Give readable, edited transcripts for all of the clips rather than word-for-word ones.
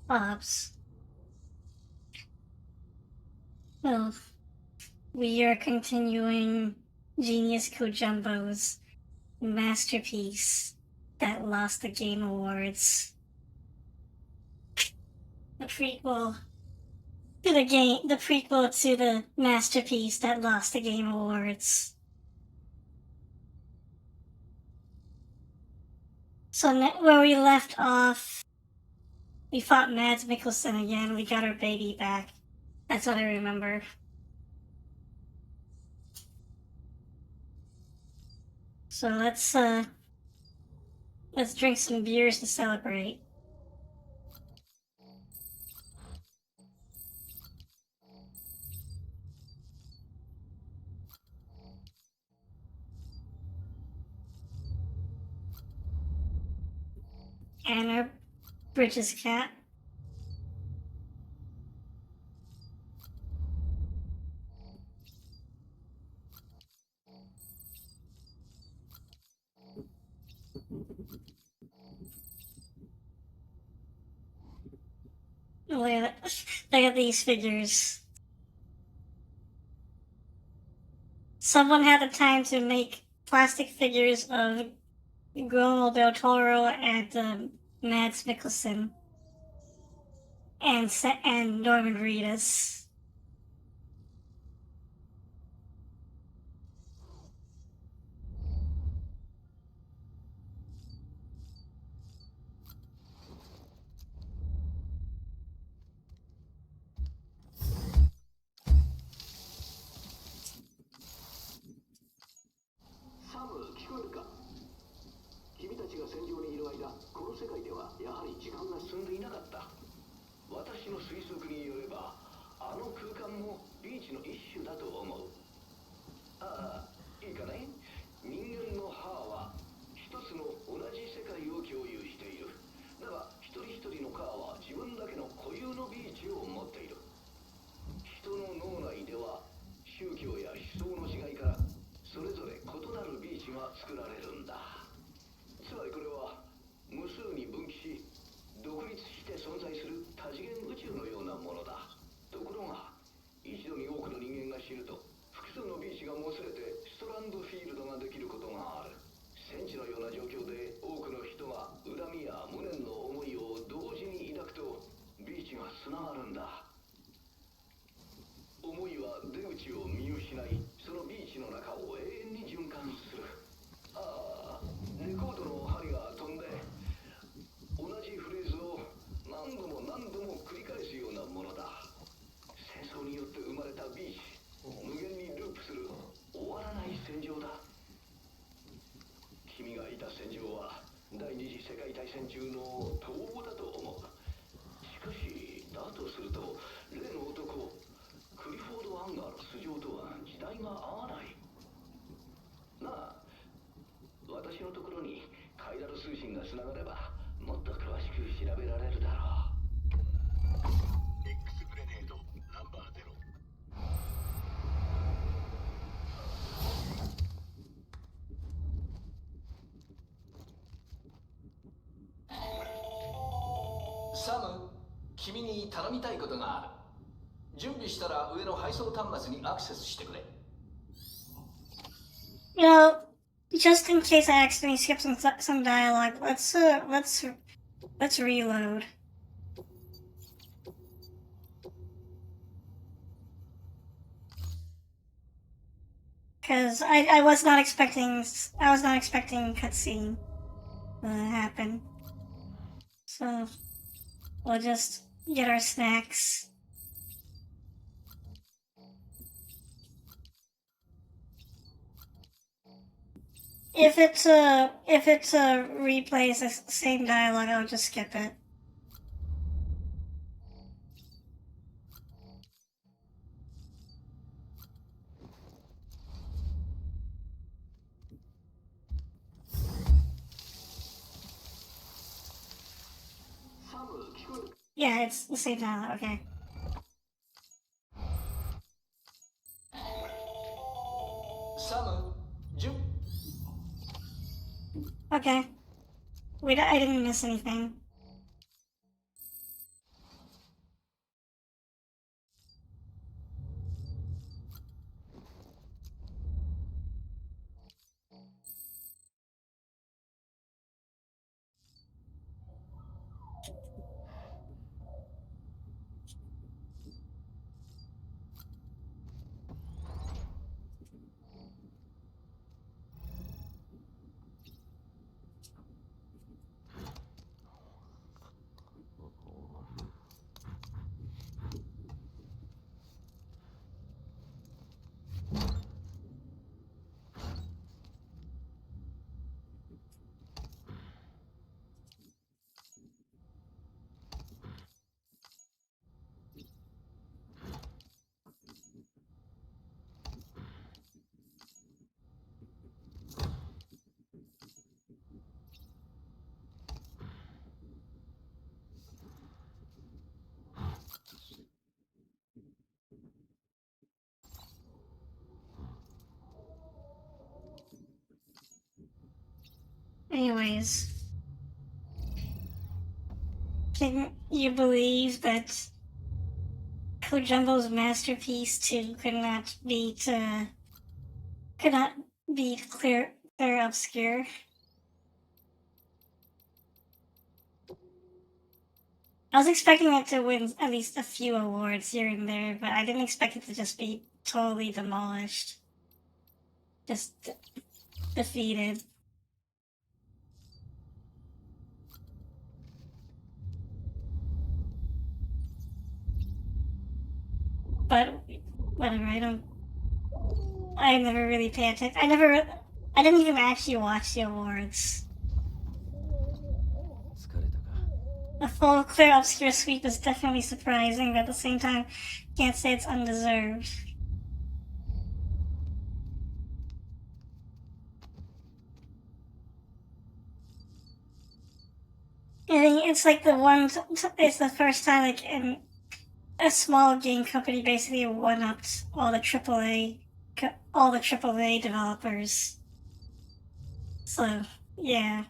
Pops. Well, we are continuing Genius Kojumbo's masterpiece that lost the Game Awards. The prequel the prequel to the masterpiece that lost the Game Awards. So where we left off, we fought Mads Mikkelsen again. We got our baby back. That's what I remember. So let's drink some beers to celebrate. And our Bridges cat. Look at these figures. Someone had the time to make plastic figures of Guillermo del Toro and Mads Mikkelsen and Norman Reedus. Sam, 君に頼みたいことがある。準備したら上の配送端末にアクセスしてくれ。You know, just in case I accidentally skip some dialogue, let's reload. Because I was not expecting cutscene to happen. So we'll just get our snacks. If it's a replays the same dialogue, I'll just skip it. Yeah, it's the same dialogue. Okay. Sam, Okay. Wait, I didn't miss anything. Anyways, can you believe that Kojumbo's masterpiece 2 could not beat Clear Obscure? I was expecting it to win at least a few awards here and there, but I didn't expect it to just be totally demolished. Just defeated. But whatever, I never really pay attention. I didn't even actually watch the awards. A full Clear Obscure sweep is definitely surprising, but at the same time, can't say it's undeserved. I think it's like it's the first time like in a small game company basically one-upped all the AAA developers. So, yeah.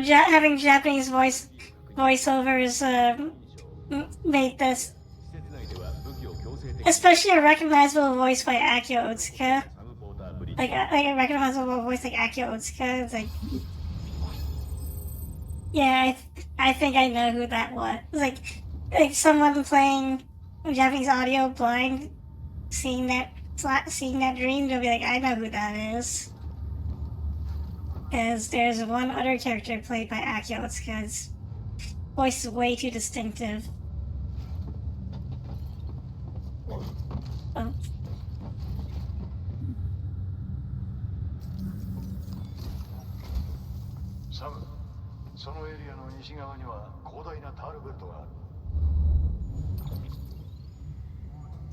Having Japanese voiceovers made this, especially a recognizable voice by Akio Otsuka. Like a recognizable voice like Akio Otsuka. It's like, yeah, I think I know who that was. Like someone playing Japanese audio blind, seeing that dream, they'll be like, I know who that is. Because there's one other character played by Akio Otsuka's voice is way too distinctive. Oh. サム、そのエリアの西側には広大なタールベルトがあ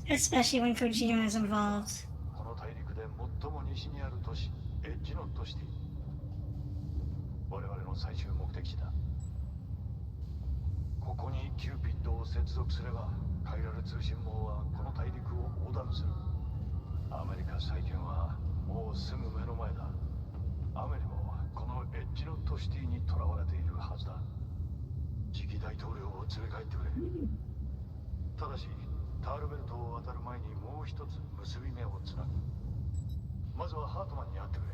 る。 Especially when Kojima is involved. この大陸で最も西にある都市、エッジノットシティ。我々の最終目的地だ。ここにキューピッドを接続すれば、カイラル通信網はこの大陸を横断する。アメリカ再建はもうすぐ目の前だ。アメリもこのエッジノットシティに囚われているはずだ。次期大統領を連れ帰ってくれ。ただし、タールベルトを渡る前にもう一つ結び目をつなぐ。まずはハートマンに会ってくれ。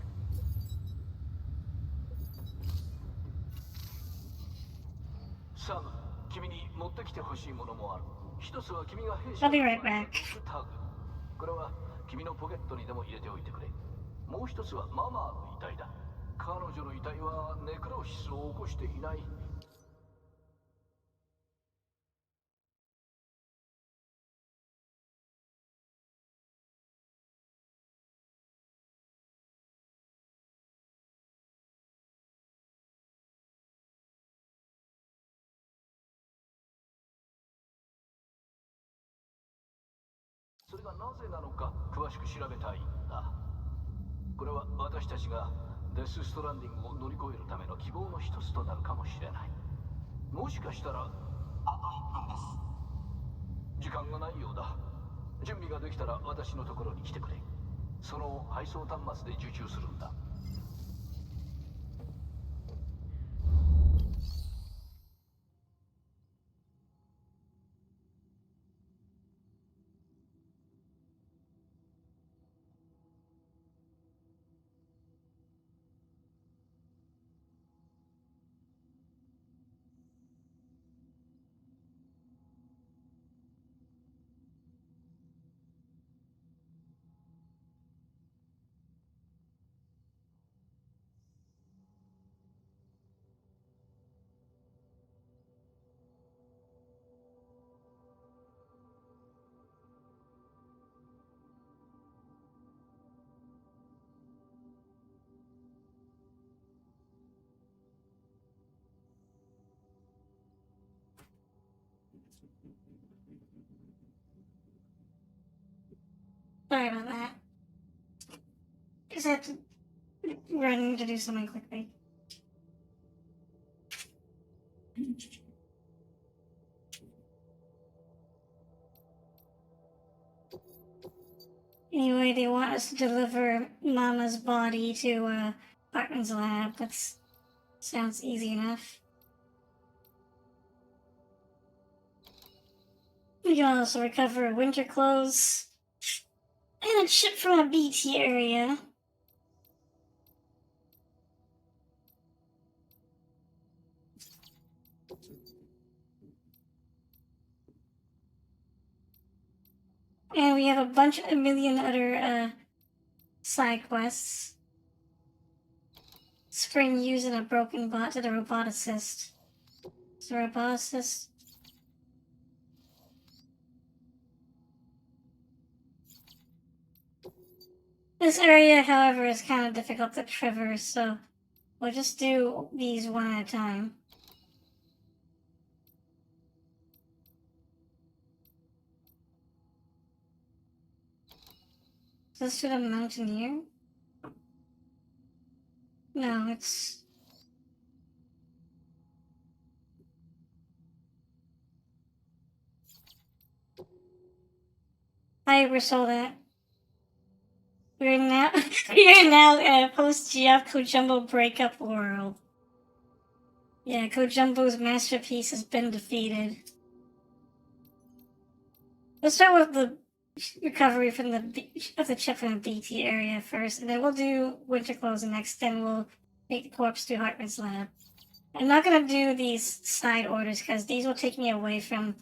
サム、君に持ってきてほしいものもある。一つは君が兵士 I'll be right back. タグ。これは君のポケットにでも入れておいてくれ。もう一つはママの遺体だ。彼女の遺体はネクロシスを起こしていない。それがなぜなのか詳しく調べたいんだ。これは私たちがデス・ストランディングを乗り越えるための希望の一つとなるかもしれない。もしかしたらあと1分です。時間がないようだ。準備ができたら私のところに来てくれ。その配送端末で受注するんだ。Sorry about that. Just had to run to do something quickly. Anyway, they want us to deliver Mama's body to Hartman's lab. That sounds easy enough. We can also recover winter clothes and a chip from a BT area. And we have a million other side quests. Spring using a broken bot to the roboticist. The roboticist. This area, however, is kind of difficult to traverse, so we'll just do these one at a time. Is this to the mountaineer? No, it's... I oversold that. We're now post GF Kojumbo breakup world. Yeah, Kojumbo's masterpiece has been defeated. Let's start with the recovery from the chip from the BT area first, and then we'll do winter clothes next. Then we'll take the corpse to Hartman's lab. I'm not gonna do these side orders because these will take me away from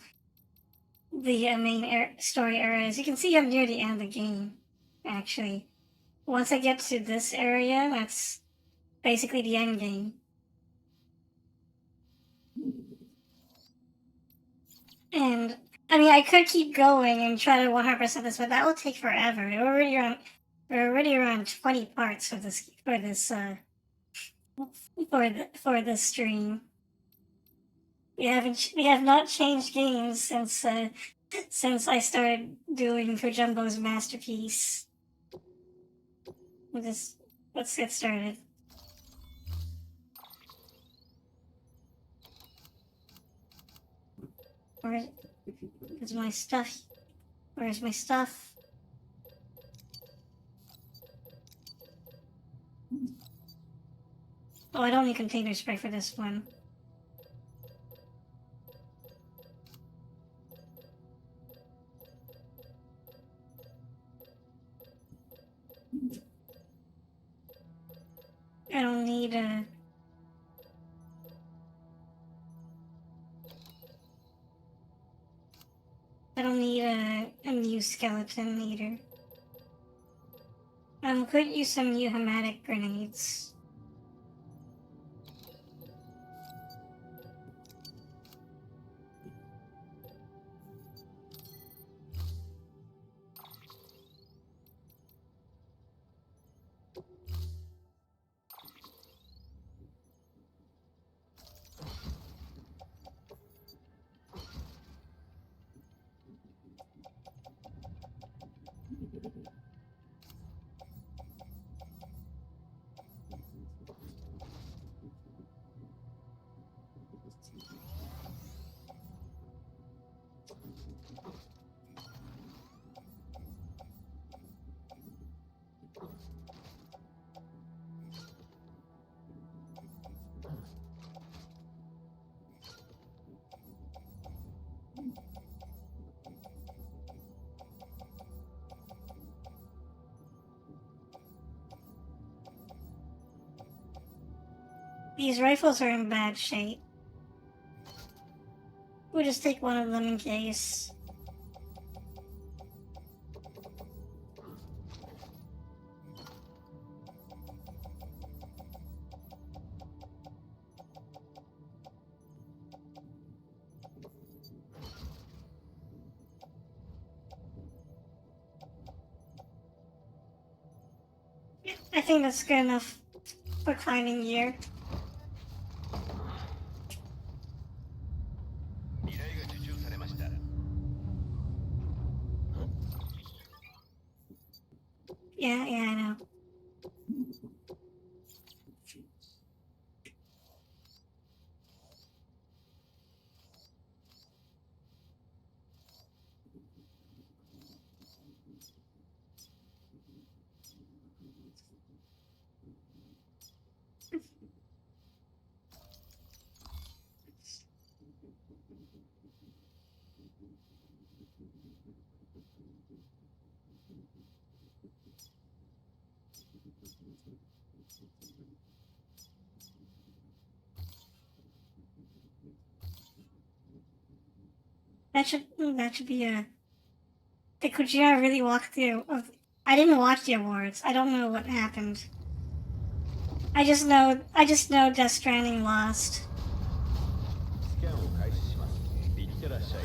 the main story area. As you can see, I'm near the end of the game. Actually, once I get to this area, that's basically the end game. And I mean, I could keep going and try to 100% this, but that will take forever. We're already around 20 parts for this stream. We have not changed games since I started doing Kojumbo's masterpiece. Let's get started. Where's my stuff? Where's my stuff? Oh, I don't need container spray for this one. I don't need a new skeleton either. Could use some new hematic grenades. These rifles are in bad shape. We'll just take one of them in case. I think that's good enough for climbing gear. yeah, I know. That should be a. The Kojima really walked through. I didn't watch the awards. I don't know what happened. I just know Death Stranding lost. スキャンを開始します。いってらっしゃい。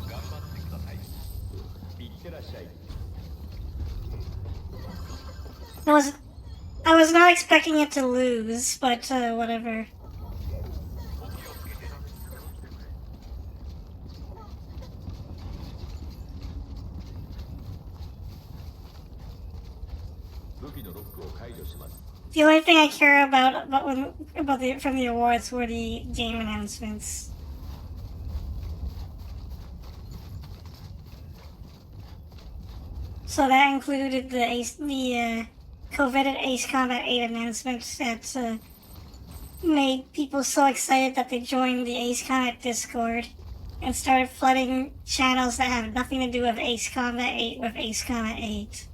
頑張ってください。いってらっしゃい。I was not expecting it to lose, but whatever. 武器のロックを解除します。 The only thing I care about from the awards were the game announcements. So that included the coveted Ace Combat 8 announcements that made people so excited that they joined the Ace Combat Discord and started flooding channels that have nothing to do with Ace Combat 8 with Ace Combat 8.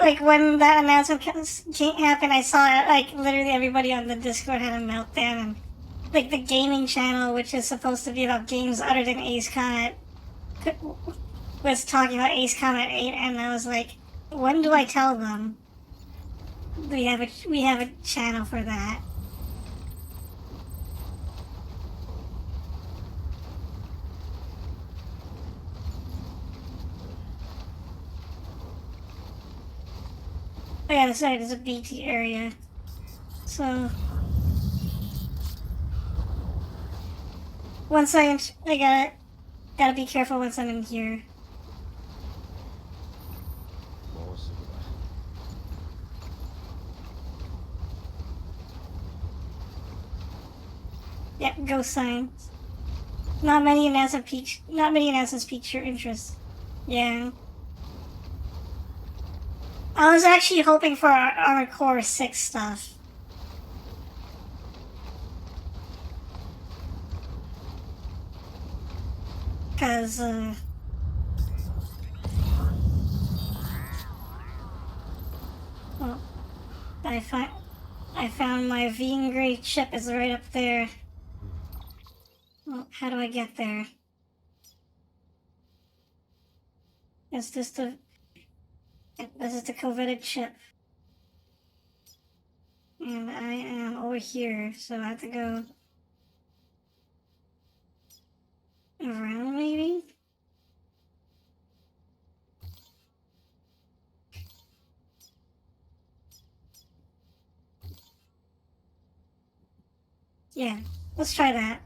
Like when that announcement happened, I saw like literally everybody on the Discord had a meltdown, and like the gaming channel, which is supposed to be about games other than Ace Combat, was talking about Ace Combat 8, and I was like, when do I tell them? We have a channel for that. Oh yeah, sorry, there's a BT area. So once I gotta be careful once I'm in here. もうすぐだ。Yep, ghost signs. Not many announcements piqued your interest. Yeah. I was actually hoping for Armored Core 6 stuff. Cause well, I found my V grade chip is right up there. Well, how do I get there? Is this the This is the coveted chip. And I am over here, so I have to go around maybe? Yeah, let's try that.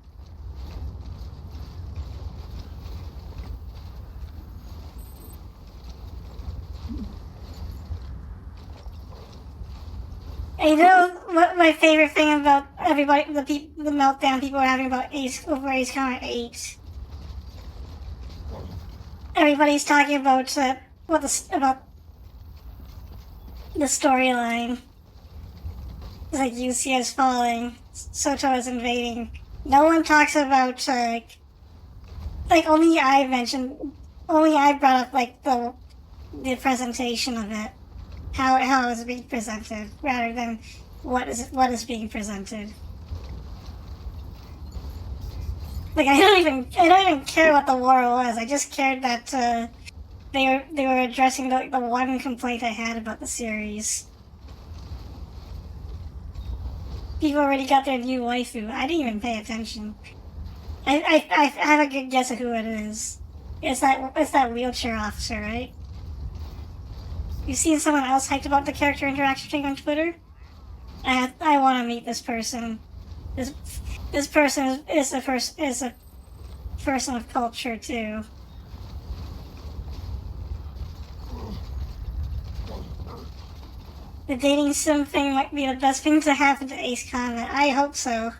And you know what my favorite thing about everybody, the meltdown people are having about Ace Combat 8? Everybody's talking about about the storyline. It's like UC is falling, Soto is invading. No one talks about only I brought up like the presentation of it. How it was being presented, rather than what is being presented. Like I don't even care what the war was. I just cared that they were addressing the one complaint I had about the series. People already got their new waifu. I didn't even pay attention. I have a good guess of who it is. It's that wheelchair officer, right? You seen someone else hyped about the character interaction thing on Twitter? I want to meet this person. This person is a person of culture too. The dating sim thing might be the best thing to happen to Ace Combat. I hope so.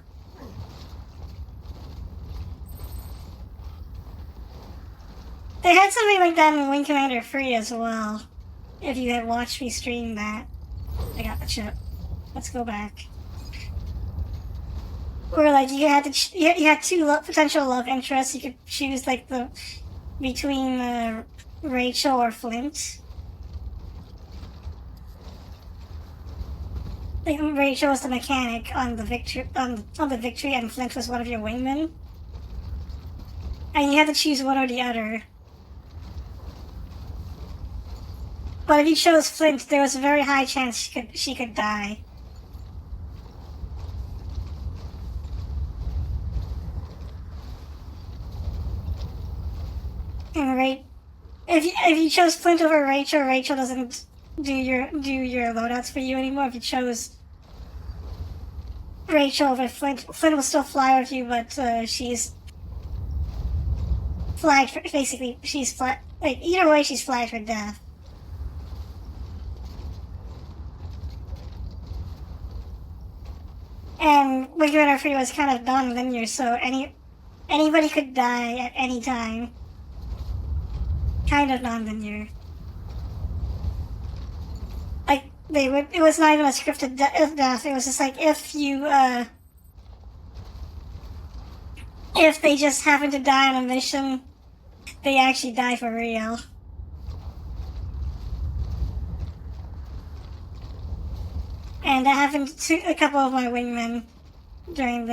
They had something like that in Wing Commander 3 as well. If you had watched me stream that. I got the chip. Let's go back. Where like you had two potential love interests. You could choose like between Rachel or Flint. Like Rachel was the mechanic on the Victory and Flint was one of your wingmen. And you had to choose one or the other. But if you chose Flint, there was a very high chance she could die. And if you chose Flint over Rachel, Rachel doesn't do your loadouts for you anymore. If you chose Rachel over Flint will still fly with you, but she's flagged for, basically she's flagged, like either way she's flagged for death. And Wing Commander 3 was kind of non-linear, so anybody could die at any time. Kind of non-linear. Like it was not even a scripted death. It was just like if they just happen to die on a mission, they actually die for real. And that happened to a couple of my wingmen during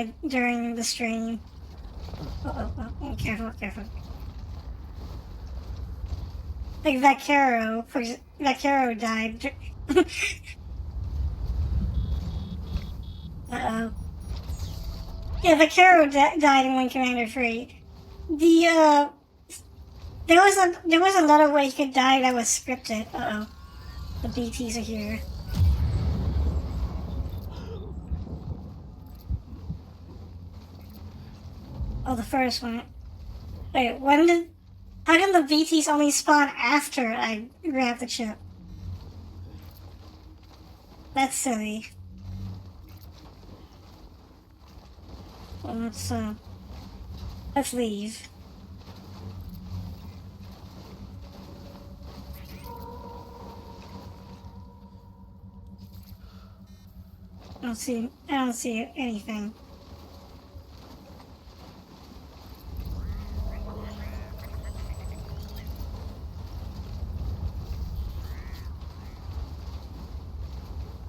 the stream. Oh, careful. Like Vaquero died. Uh-oh. Yeah, Vaquero died in Wing Commander 3. There was another way he could die that was scripted. Uh-oh. The BTs are here. Oh, the first one. Wait, how can the VTs only spawn after I grab the chip? That's silly. Well, let's leave. I don't see anything.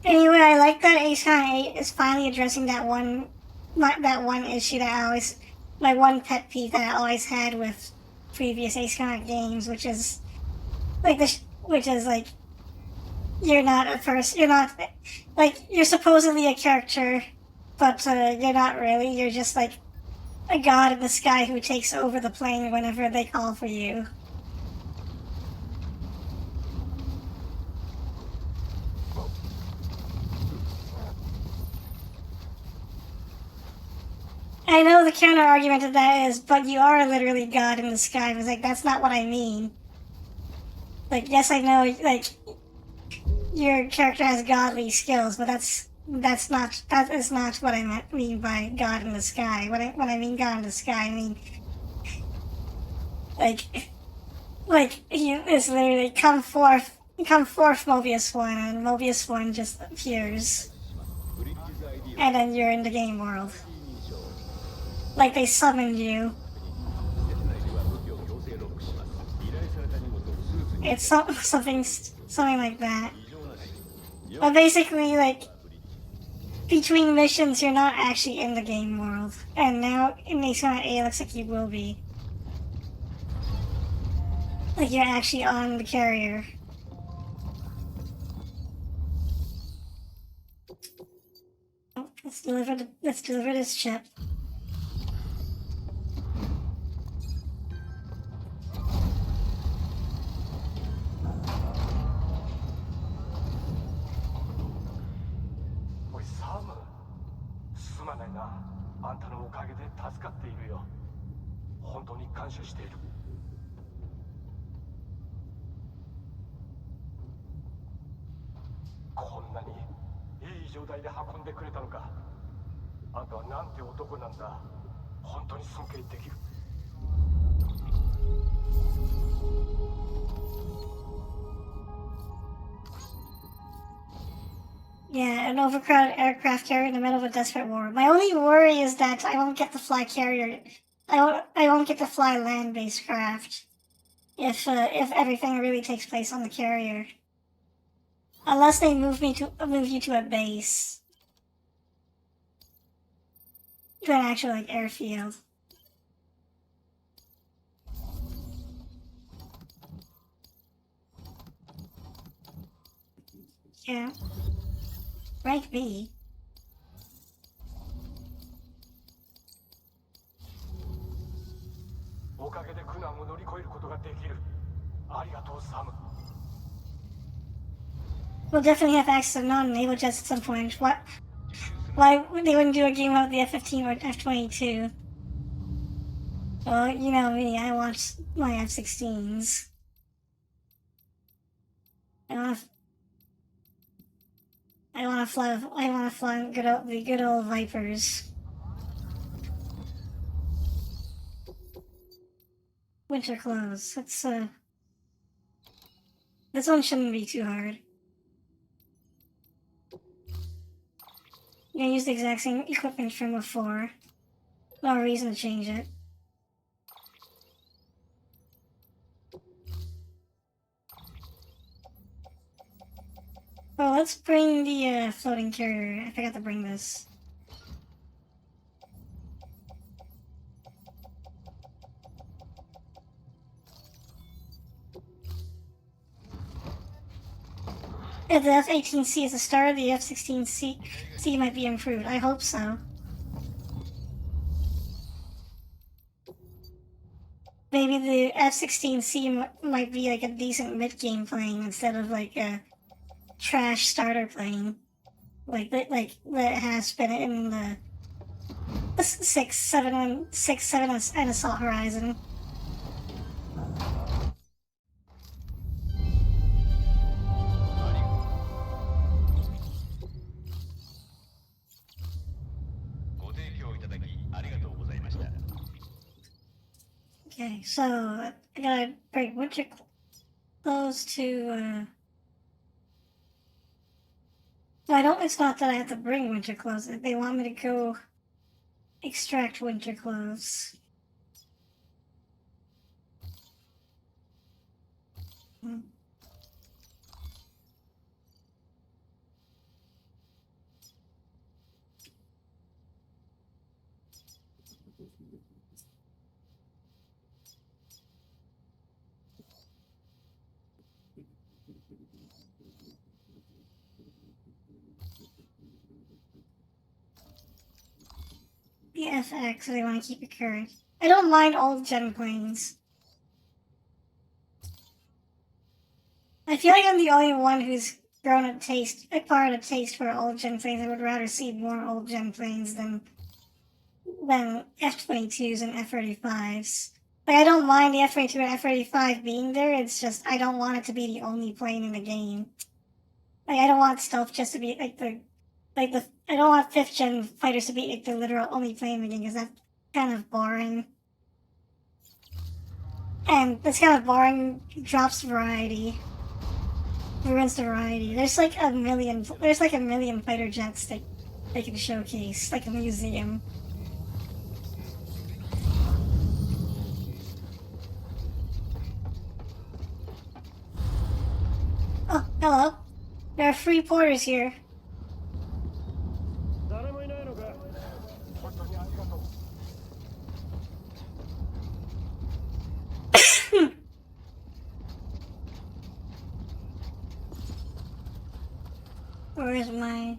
Anyway, I like that Ace Con 8 is finally addressing that one issue that my one pet peeve that I always had with previous Ace Con games, which is like you're supposedly a character, but you're not really. You're just like a god in the sky who takes over the plane whenever they call for you. I know the counter argument to that is, but you are literally God in the sky. I was like, that's not what I mean. Like, yes, I know, like, your character has godly skills, but that is not what I mean by God in the sky. When I mean God in the sky, I mean, like he is literally come forth, Mobius One, and Mobius One just appears, and then you're in the game world. Like they summoned you. It's something like that. But basically, like, between missions, you're not actually in the game world. And now, in Ace Combat 8, it looks like you will be. Like, you're actually on the carrier. Oh, let's deliver this chip. 上台で運んでくれたのか。あんたはなんて男なんだ。本当に尊敬できる。Yeah, an overcrowded aircraft carrier in the middle of a desperate war. My only worry is that I won't get to fly carrier. I won't get to fly land-based craft if everything really takes place on the carrier. Unless they move you to a base, to an actual like airfield. Yeah. Rank B. おかげで苦難を乗り越えることができる。ありがとう、サム。We'll definitely have access to non-naval jets at some point. Why they wouldn't do a game of the F-15 or F-22? Well, you know me, I want my F-16s. I want to fly the good old Vipers. Winter clothes. This one shouldn't be too hard. I'm gonna use the exact same equipment from before. No reason to change it. Oh, let's bring the floating carrier. I forgot to bring this. If the F-18C is the start, the F-16C might be improved. I hope so. Maybe the F-16C might be like a decent mid-game plane instead of like a trash starter plane, like that has been in the 6, 7, and Assault Horizon. Okay, so I gotta bring winter clothes to. No, I don't. It's not that I have to bring winter clothes. They want me to go extract winter clothes. The FX, so they want to keep it current. I don't mind old gen planes. I feel like I'm the only one who's acquired a taste for old gen planes. I would rather see more old gen planes than F-22s and F-35s. Like, I don't mind the F-22 and F-35 being there, it's just I don't want it to be the only plane in the game. Like, I don't want stealth just to be I don't want 5th gen fighters to be like the literal only plane in the game, because that's kind of boring. And this kind of boring drops variety. Ruins the variety. There's like a million fighter jets that they can showcase, like a museum. Oh, hello. There are free porters here. Where is my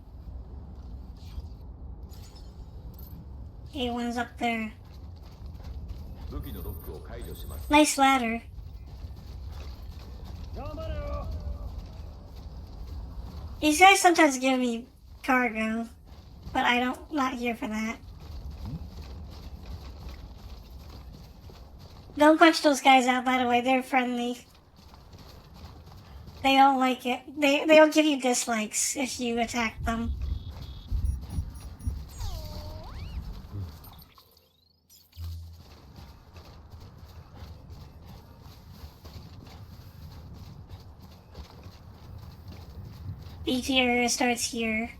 A1's up there? Nice ladder. These guys sometimes give me cargo, but not here for that. Don't punch those guys out, by the way, they're friendly. They don't like it. They don't give you dislikes if you attack them. BT area starts here.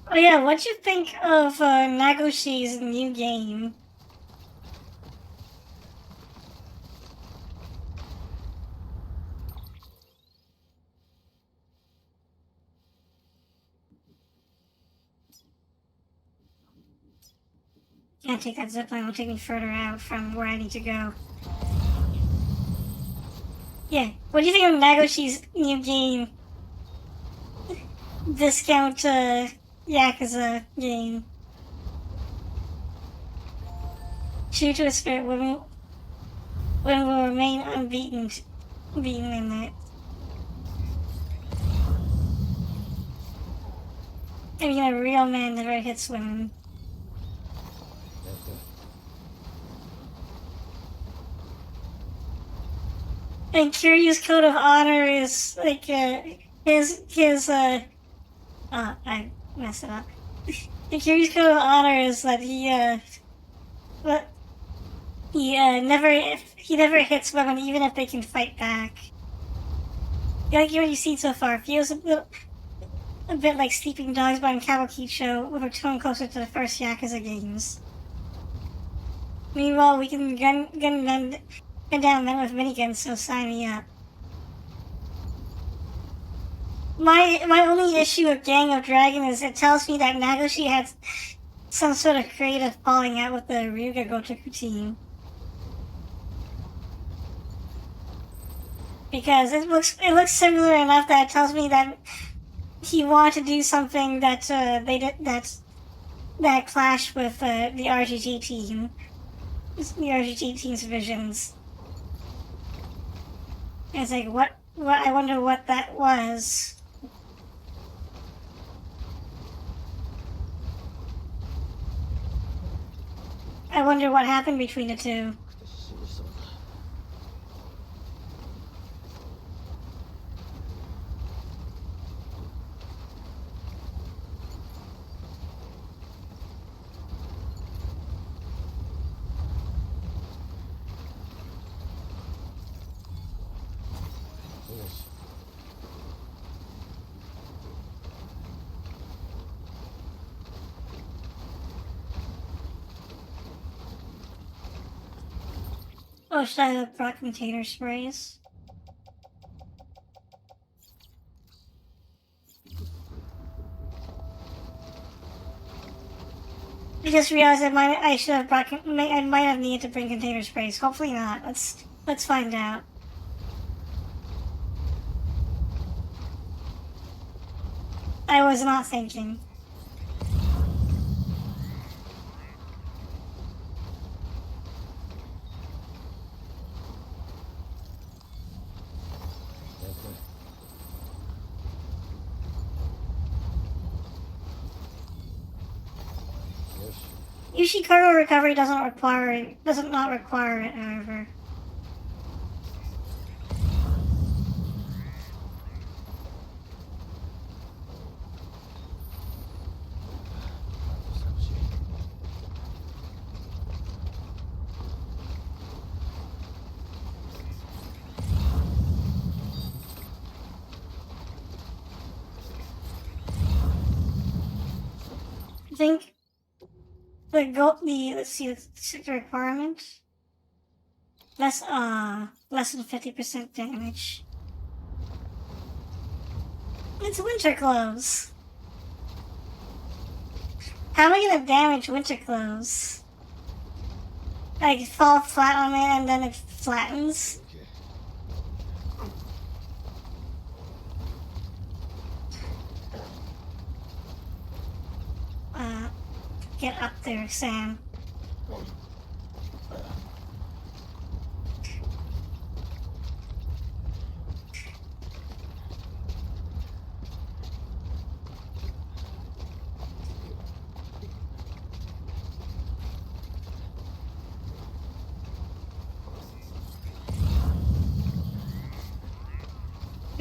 Oh yeah, what'd you think of Nagoshi's new game? Can't take that zipline, it'll take me further out from where I need to go. Yeah, what do you think of Nagoshi's new game? Discount Yakuza game. True to a spirit, women will remain unbeaten in it. I mean, a real man never hits women. And Kiryu's code of honor is like I messed it up. And Kiryu's code of honor is that he never hits women even if they can fight back. Like what you've seen so far feels a bit like Sleeping Dogs by Kawakicho with a tone closer to the first Yakuza games. Meanwhile, we can gun down men with miniguns, so sign me up. My only issue with Gang of Dragon is it tells me that Nagoshi had some sort of creative falling out with the Ryuga Gotoku team. Because it looks similar enough that it tells me that he wanted to do something that that clashed with the RGG team. The RGG team's visions. And it's like what I wonder what that was. I wonder what happened between the two. Oh, should I have brought container sprays? I just realized I might have needed to bring container sprays. Hopefully not. Let's find out. I was not thinking. Usually recovery does not require it, however. I think let's see the requirement. Less than 50% damage. It's winter clothes. How am I gonna damage winter clothes? Like fall flat on it and then it flattens? Get up there, Sam.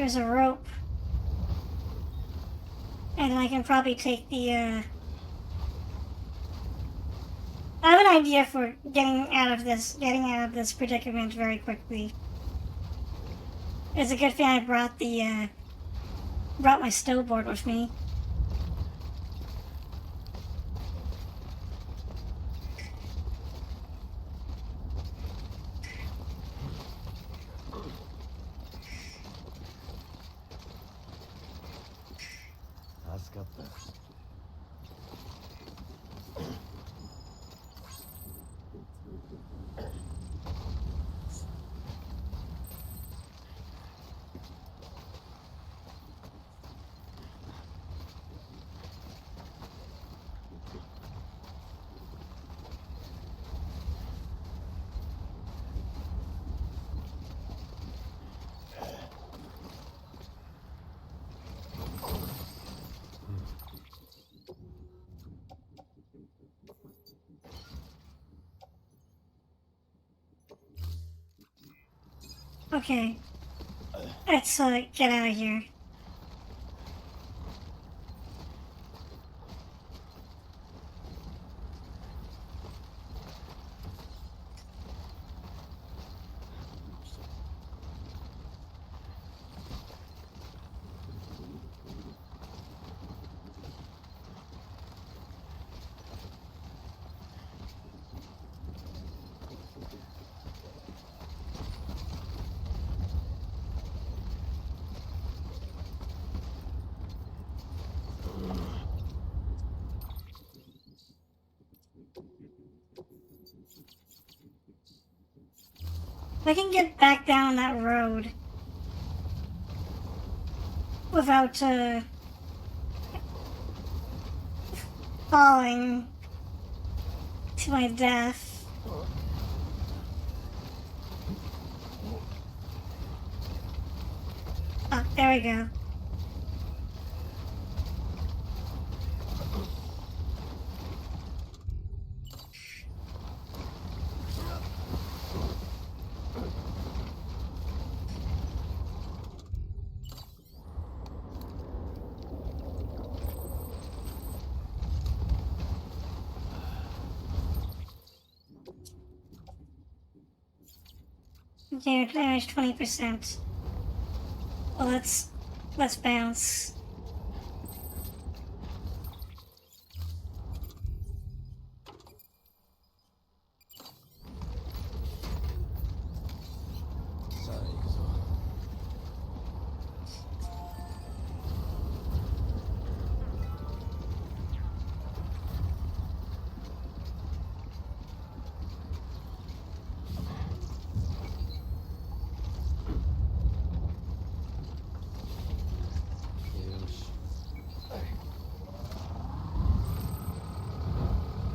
There's a rope. And then I can probably take the, I have an idea for getting out of this predicament very quickly. It's a good thing I brought brought my snowboard with me. Okay. Let's get out of here. I can get back down that road without falling to my death. Oh, there we go. Okay, damage 20%. Well, let's bounce.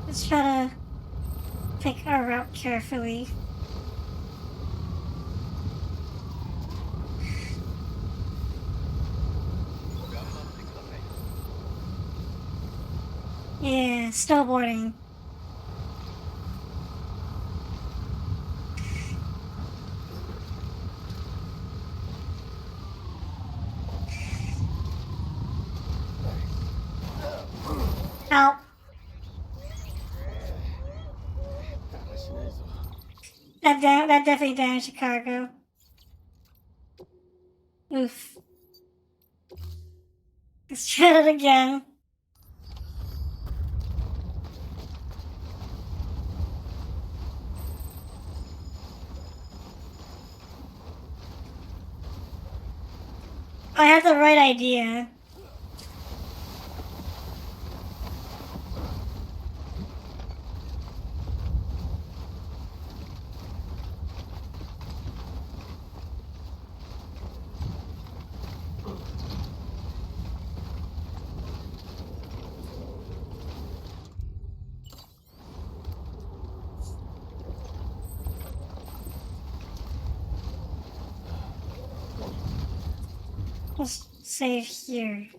Let's try to pick our route carefully. Yeah, snowboarding. Ow. That definitely damaged the cargo. Oof. Let's try it again. I have the right idea. Let's save here.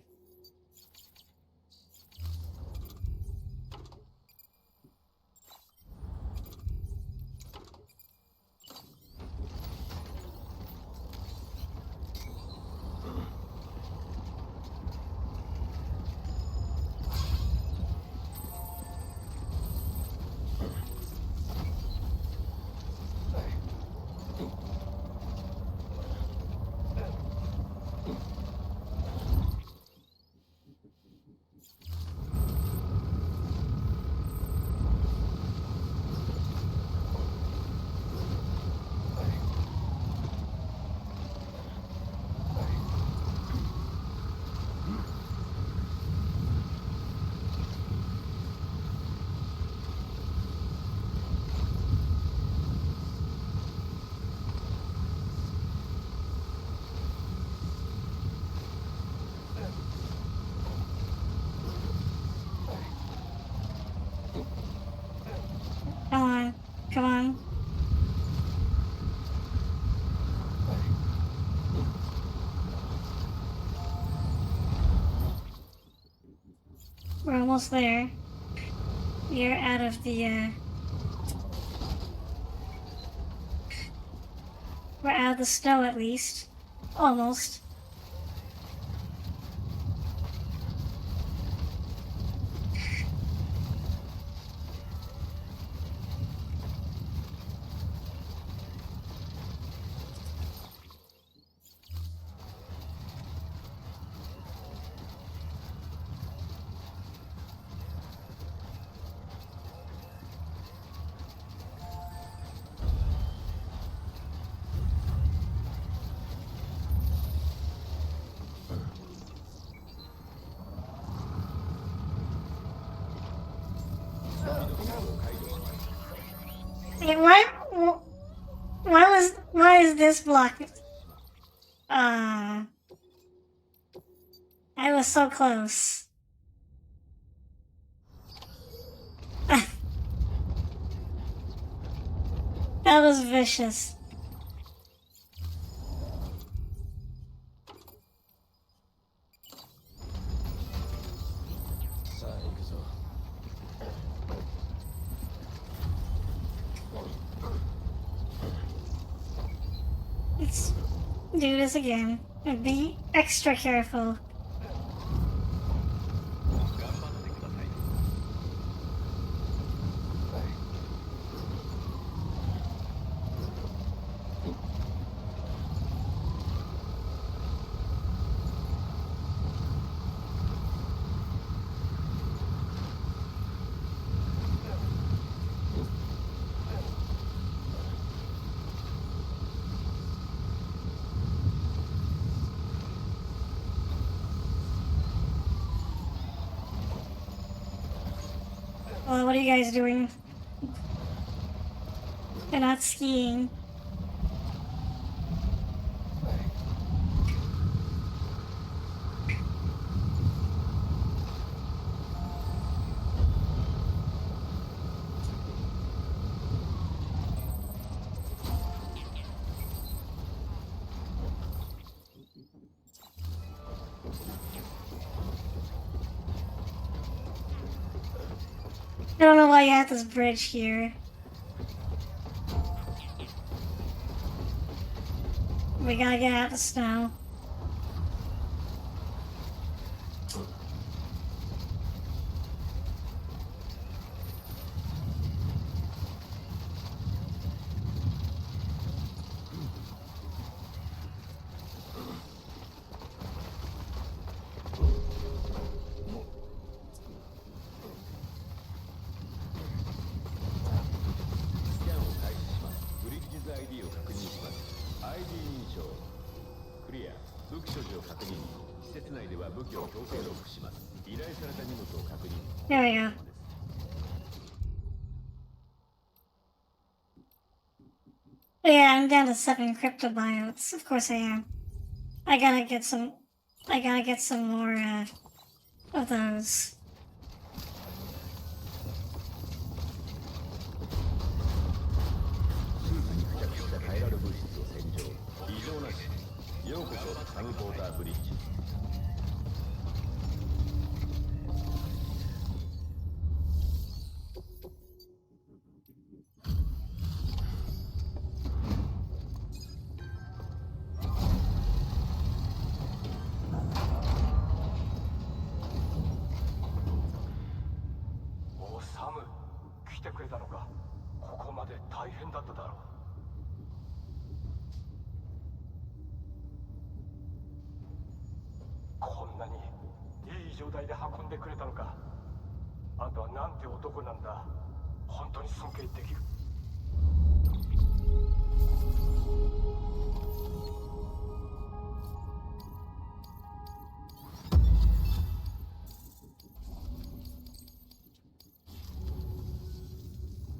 We're almost there. We're out of the, we're out of the snow at least. Almost. Hey, why is this blocked? I was so close. That was vicious. Let's do this again. And be extra careful. 頑張ってください。 Well, what are you guys doing? They're not skiing. I don't know why you have this bridge here. We gotta get out of the snow. ID を確認します。ID 認証。クリア。武器所持を確認。施設内では武器を強制ロックします。依頼された荷物を確認。 There we go. Yeah, I'm down to 7 cryptobiotes. Of course I am. I gotta get some more, of those. スーツに付着したカイラル物質を洗浄。異常なし。ようこそサムポーターブリッジ。 おうサム、来てくれたのか。ここまで大変だっただろう。こんなにいい状態で運んでくれたのか。あんたはなんて男なんだ。本当に尊敬できる。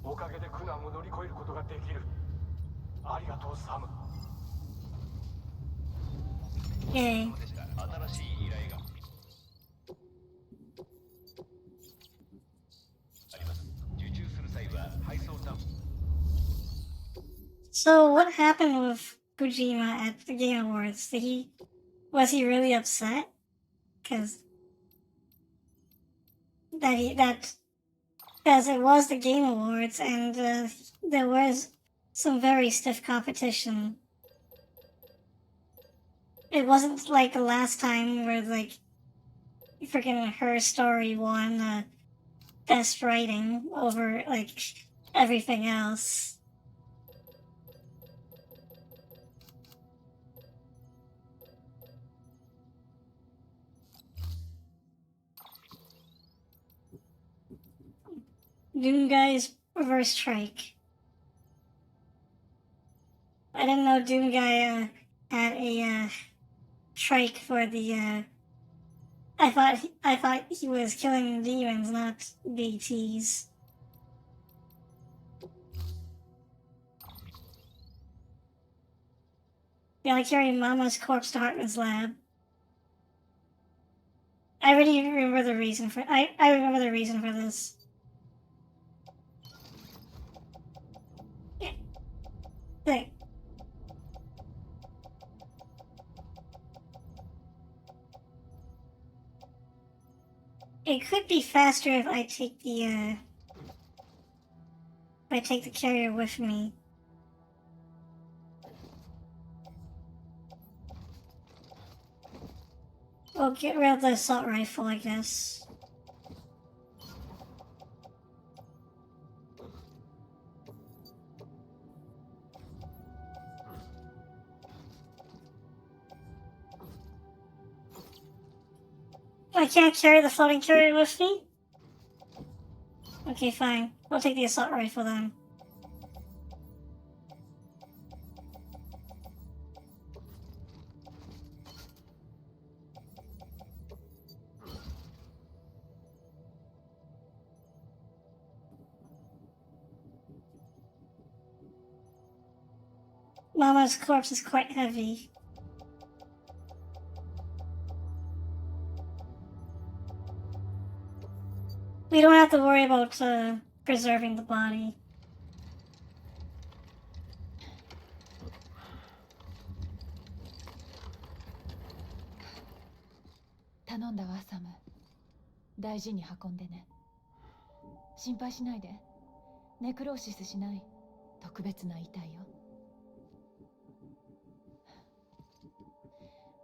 おかげで苦難を乗り越えることができる。ありがとうサム。 Yay. 新しい依頼があります。受注する際は配送担 So what happened with Kojima at the Game Awards? Was he really upset? 'Cause that because it was the Game Awards and there was some very stiff competition. It wasn't like the last time where like freaking Her Story won best writing over like everything else. Doomguy's reverse strike. I didn't know Doomguy had a trike for the. I thought he was killing demons, not BTs. Gotta carry Mama's corpse to Hartman's lab. I already remember the reason for. I remember the reason for this. Thing. It could be faster if I take the carrier with me. We'll get rid of the assault rifle, I guess. I can't carry the floating carrier with me? Okay, fine. We'll take the assault rifle then. Mama's corpse is quite heavy. We don't have to worry about preserving the body.頼んだわ、サム。大事に運んでね。心配しないで。ネクローシスしない特別な遺体よ。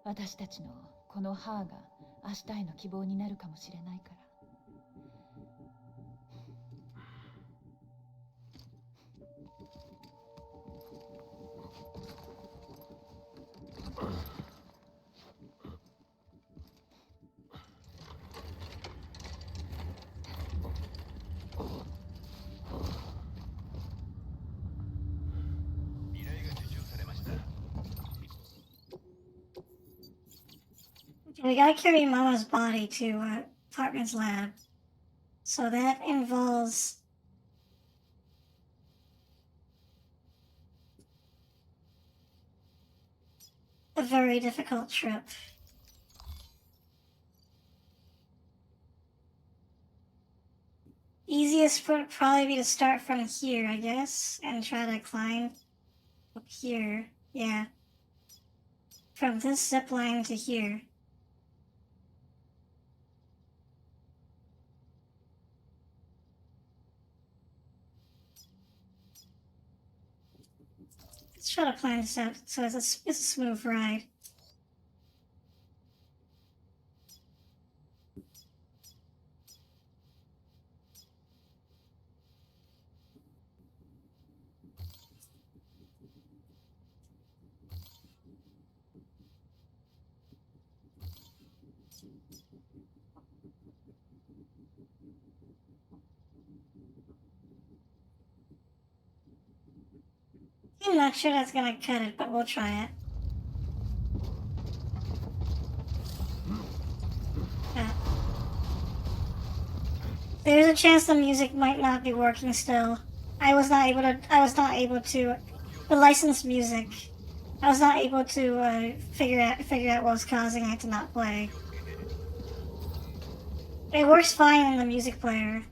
私たちのこの歯が明日への希望になるかもしれないから。We gotta carry Mama's body to Hartman's lab. So that involves a very difficult trip. Easiest would probably be to start from here, I guess, and try to climb up here. Yeah. From this zip line to here. Let's try to plan this out so it's a smooth ride. I'm not sure that's gonna cut it, but we'll try it. There's a chance the music might not be working still. I was not able to the licensed music. I was not able to figure out what was causing it to not play. It works fine in the music player.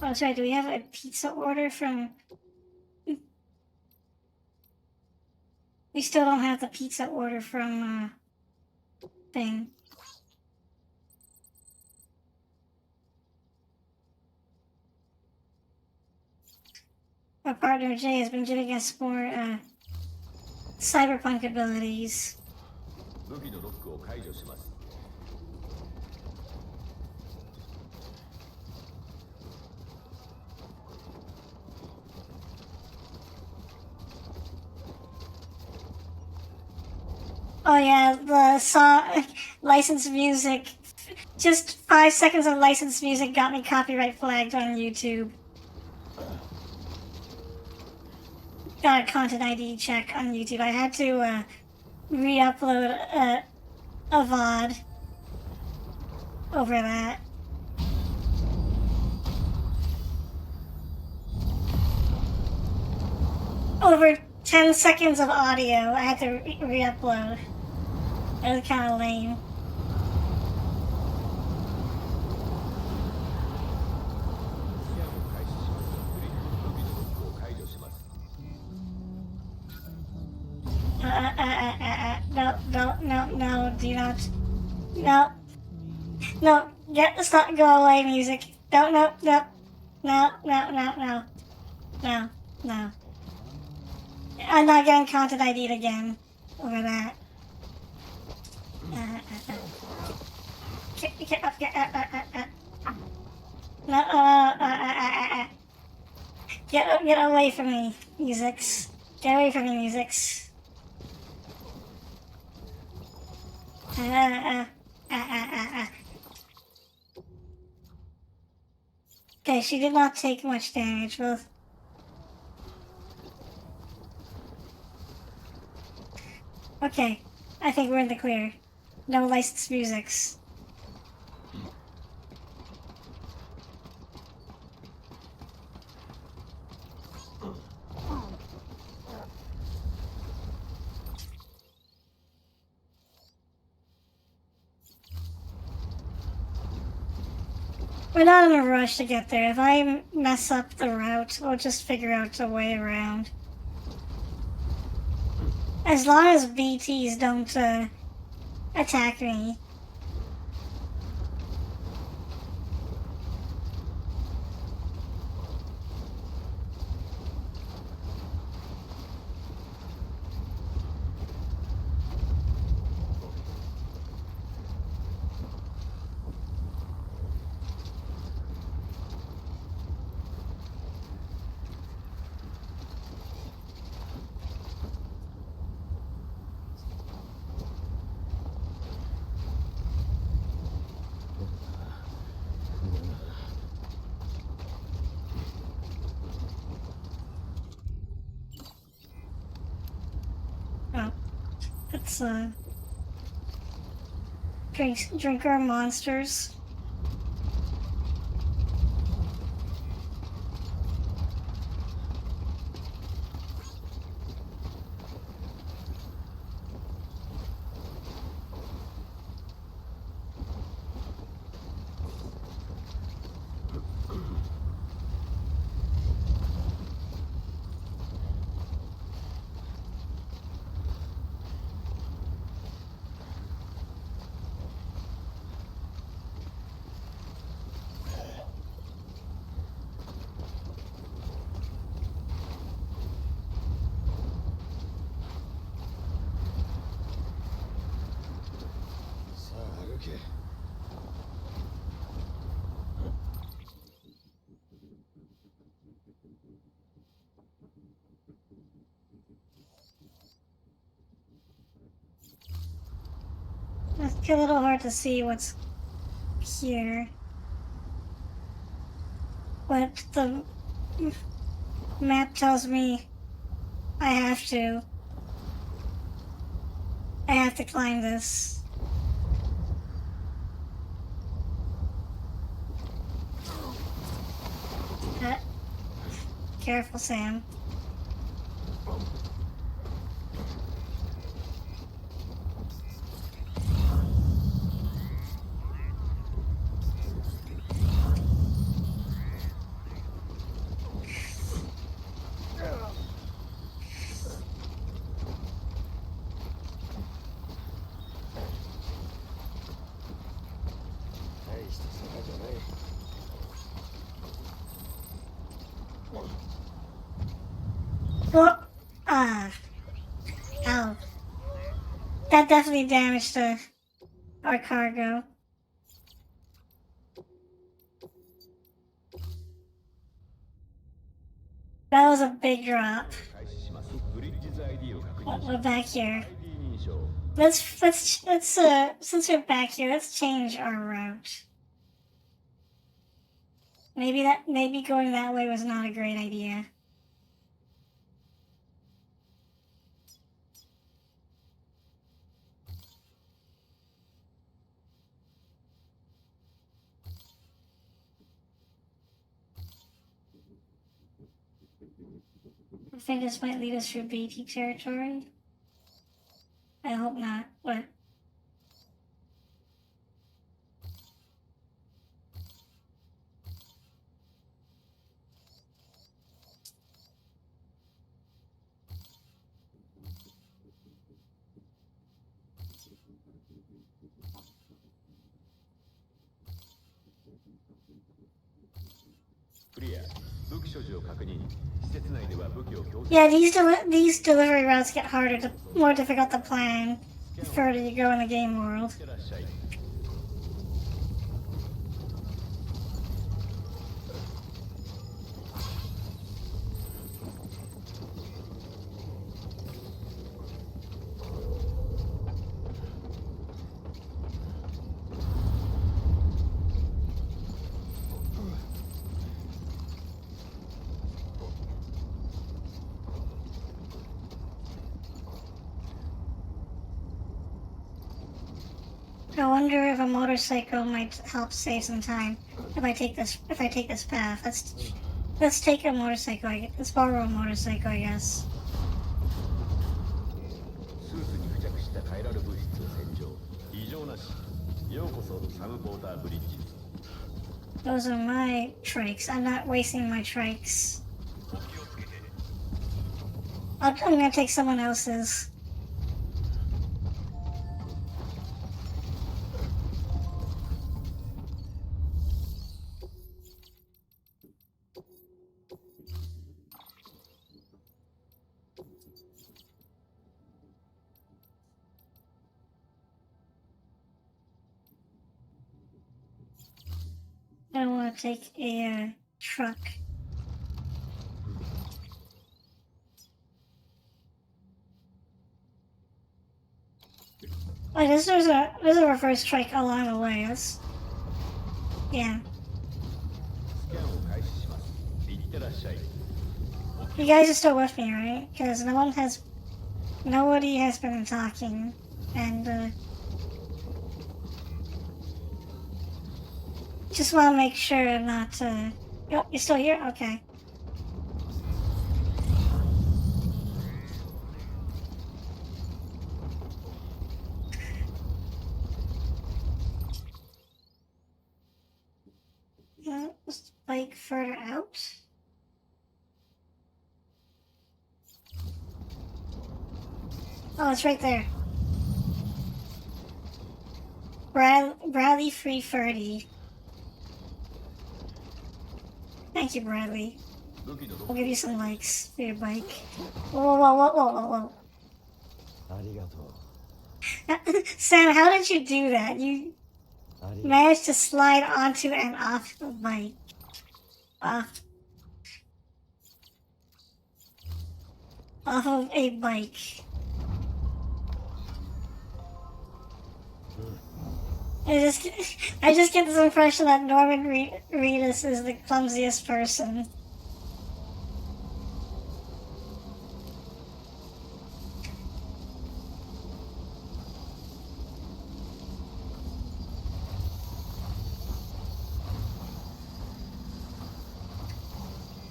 Oh, sorry, do we have a pizza order from... We still don't have the pizza order from, thing. Our partner Jay has been giving us more, cyberpunk abilities. 武器のロックを解除します。 Oh yeah, the song, licensed music. Just 5 seconds of licensed music got me copyright flagged on YouTube. Got a content ID check on YouTube. I had to re-upload a VOD over that. Over 10 seconds of audio I had to re-upload. It was kind of lame. No, do not. No, stop, go away, music. No. I'm not getting content ID'd again over that. No, get away from me, musics. Get away from me, musics. Okay, she did not take much damage, well... Okay, I think we're in the clear. No licensed musics. We're not in a rush to get there. If I mess up the route, we'll just figure out a way around. As long as BTs don't, attack me. Oh, let's drink our monsters. It's a little hard to see what's here. But the map tells me I have to climb this. Careful, Sam. Oh. That definitely damaged our cargo. That was a big drop. 開始します。ブリッジズ ID を確認し We're ます。 back here. ID 認証。 Since we're back here, let's change our route. Maybe going that way was not a great idea. I think this might lead us through BT territory. I hope not, but... Clear. 武器所持を確認。施設内では武器を強制。 Yeah, these delivery routes get more difficult to plan the further you go in the game world. いってらっしゃい。 I wonder if a motorcycle might help save some time if I take this path. Let's take a motorcycle. Let's borrow a motorcycle, I guess. スーツに付着したカイラル物質洗浄。異常なし。ようこそサムポーターブリッジ。 Those are my trikes. I'm not wasting my trikes. I'm gonna take someone else's. I don't want to take a truck. Oh, there's a reverse trike along the way. Yeah. スキャンを開始します。いってらっしゃい。 You guys are still with me, right? Because nobody has been talking, and just want to make sure not to. Oh, you're still here? Okay. This bike further out. Oh, it's right there. Bradley Free 30. Thank you, Bradley. 武器の We'll give you some likes for your bike. Whoa, whoa, whoa, whoa, whoa, ありがとう。 whoa. Sam, how did you do that? You ありがとう。 managed to slide onto and off the bike. Off of a bike. I just get this impression that Norman Reedus is the clumsiest person.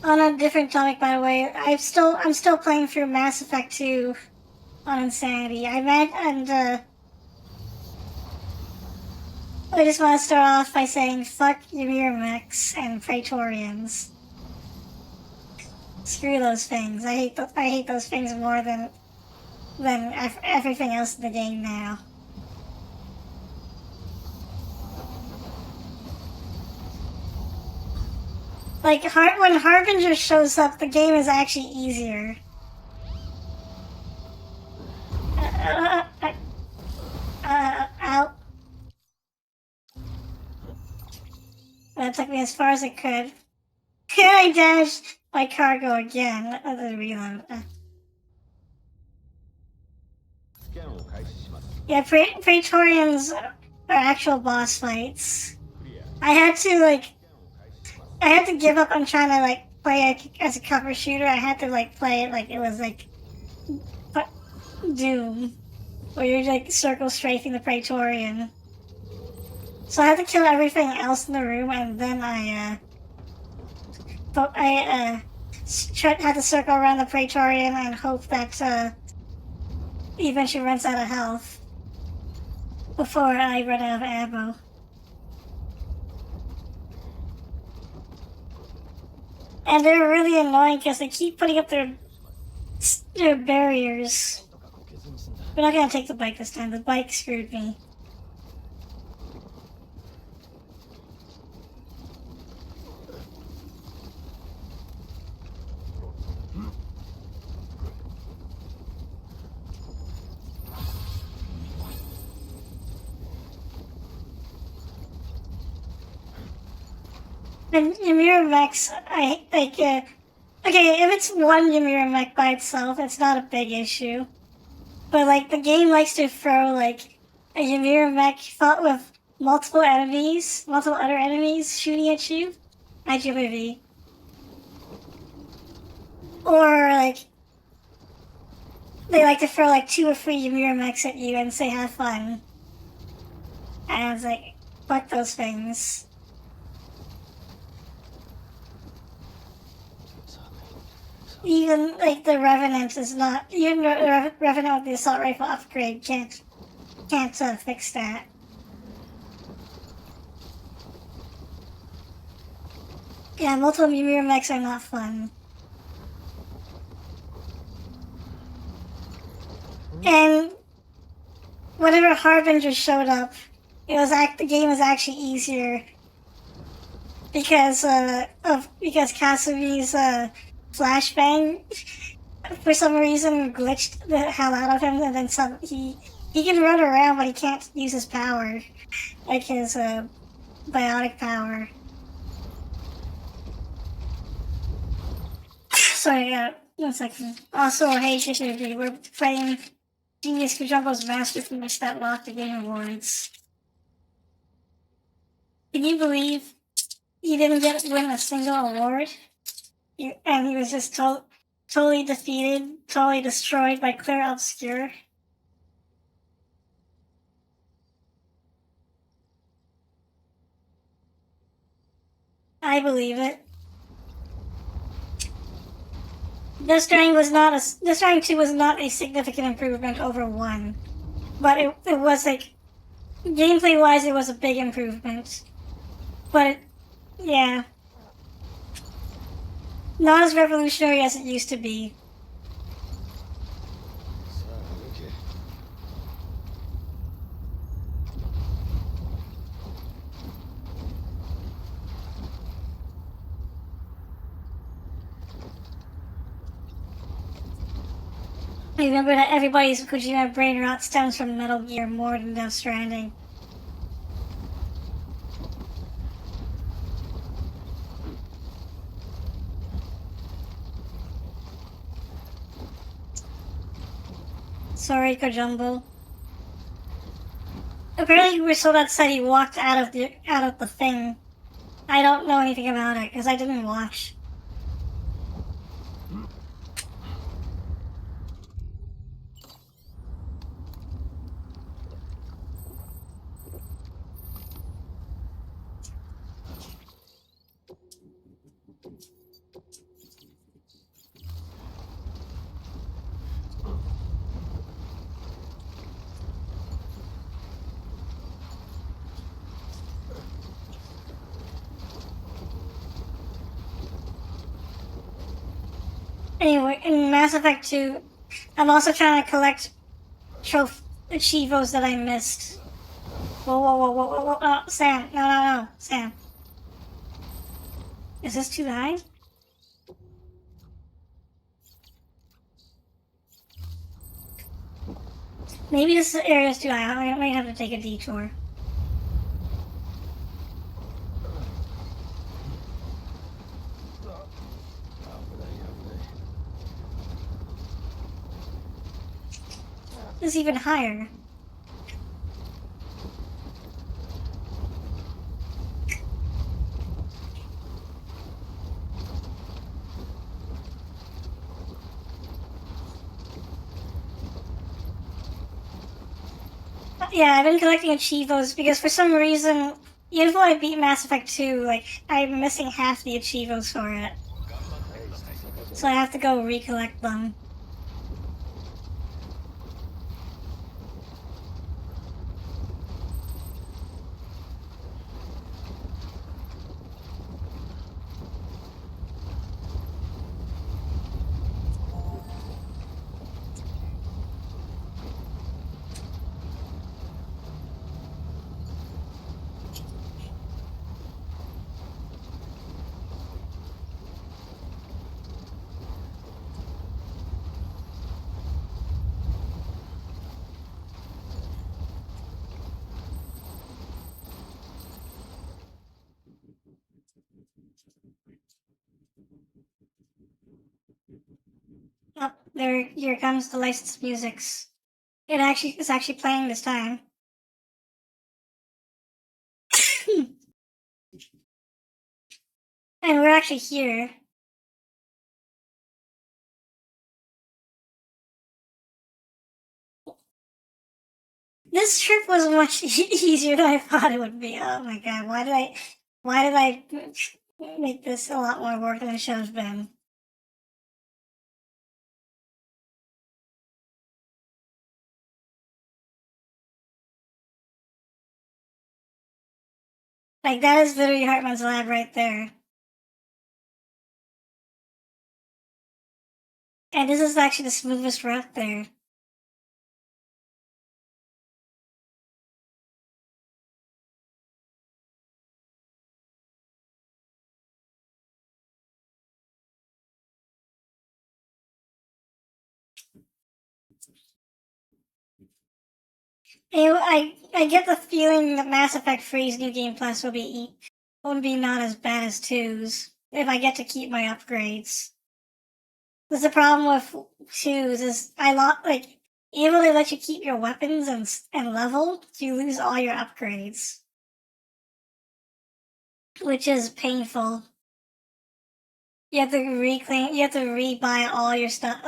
On a different topic, by the way, I'm still playing through Mass Effect 2 on Insanity. I just want to start off by saying fuck Ymir mechs and Praetorians. Screw those things. I hate those things more than everything else in the game now. Like, when Harbinger shows up, the game is actually easier. that took me as far as it could. I damaged my cargo again. The reload. スキャンを開始します。 Yeah, Praetorians are actual boss fights. クリア。 I had to スキャンを開始します。 I had to give up on trying to like play as a cover shooter. I had to like play it like it was like Doom, where you're like circle strafing the Praetorian. So I had to kill everything else in the room, and then I had to circle around the Praetorian and hope that he eventually runs out of health before I run out of ammo. And they're really annoying because they keep putting up their barriers. We're not gonna take the bike this time. The bike screwed me. And Ymir mechs, I like. Okay, if it's one Ymir mech by itself, it's not a big issue. But like the game likes to throw like a Ymir mech fought with multiple other enemies shooting at you, IGLV. Or like they like to throw like 2 or 3 Ymir mechs at you and say have fun. And it's like, fuck those things. Even like the Revenant is not. Even the Revenant with the assault rifle upgrade can't fix that. Yeah, multiple Ymir mechs are not fun. And whenever Harbinger showed up, the game was actually easier because Kasumi's flashbang for some reason glitched the hell out of him, and then he can run around, but he can't use his power, like his biotic power. Sorry, 1 second. Also, hey, Shishiri, we're playing Genius Kujumbo's Masterpiece that locked the Game Awards. Can you believe he didn't win a single award? And he was just totally defeated, totally destroyed by Claire Obscure. I believe it. Death Stranding 2 was not a significant improvement over 1. But it was like, gameplay wise, it was a big improvement. But, yeah. Not as revolutionary as it used to be. I remember that everybody's Kojima brain rot stems from Metal Gear more than Death Stranding. Sorry, Kojumbo. Apparently, Risoda said he walked out of the thing. I don't know anything about it because I didn't watch. Anyway, in Mass Effect 2, I'm also trying to collect Achievos that I missed. Whoa, oh, Sam, no, Sam. Is this too high? Maybe this area is too high. I might have to take a detour. is even higher. Yeah, I've been collecting achievos because for some reason, even though I beat Mass Effect 2, like, I'm missing half the achievos for it. So I have to go recollect them. Oh, here comes the licensed musics. It's actually playing this time. And we're actually here. This trip was much easier than I thought it would be. Oh my god, why did I make this a lot more work than it should have been? Like, that is literally Hartman's lab right there. And this is actually the smoothest route there. I get the feeling that Mass Effect 3's New Game Plus will be not as bad as 2's if I get to keep my upgrades. Because the problem with 2's is even though they let you keep your weapons and level, you lose all your upgrades, which is painful. You have to you have to rebuy all your stuff.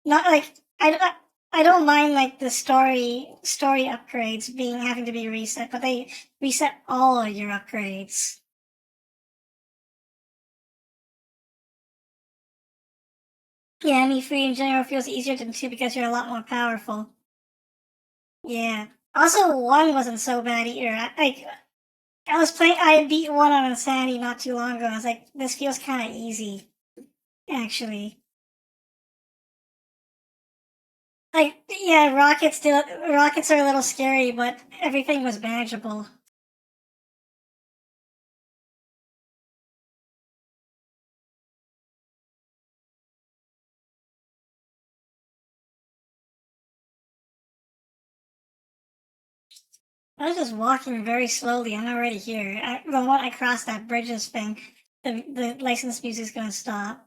Not like I don't mind like the story upgrades having to be reset, but they reset all of your upgrades. Yeah, me free in general feels easier than 2 because you're a lot more powerful. Yeah. Also, 1 wasn't so bad either. I beat 1 on Insanity not too long ago. I was like, this feels kind of easy, actually. Like, yeah, rockets are a little scary, but everything was manageable. I was just walking very slowly. I'm already here. The moment I cross that bridges thing, the licensed music's gonna stop.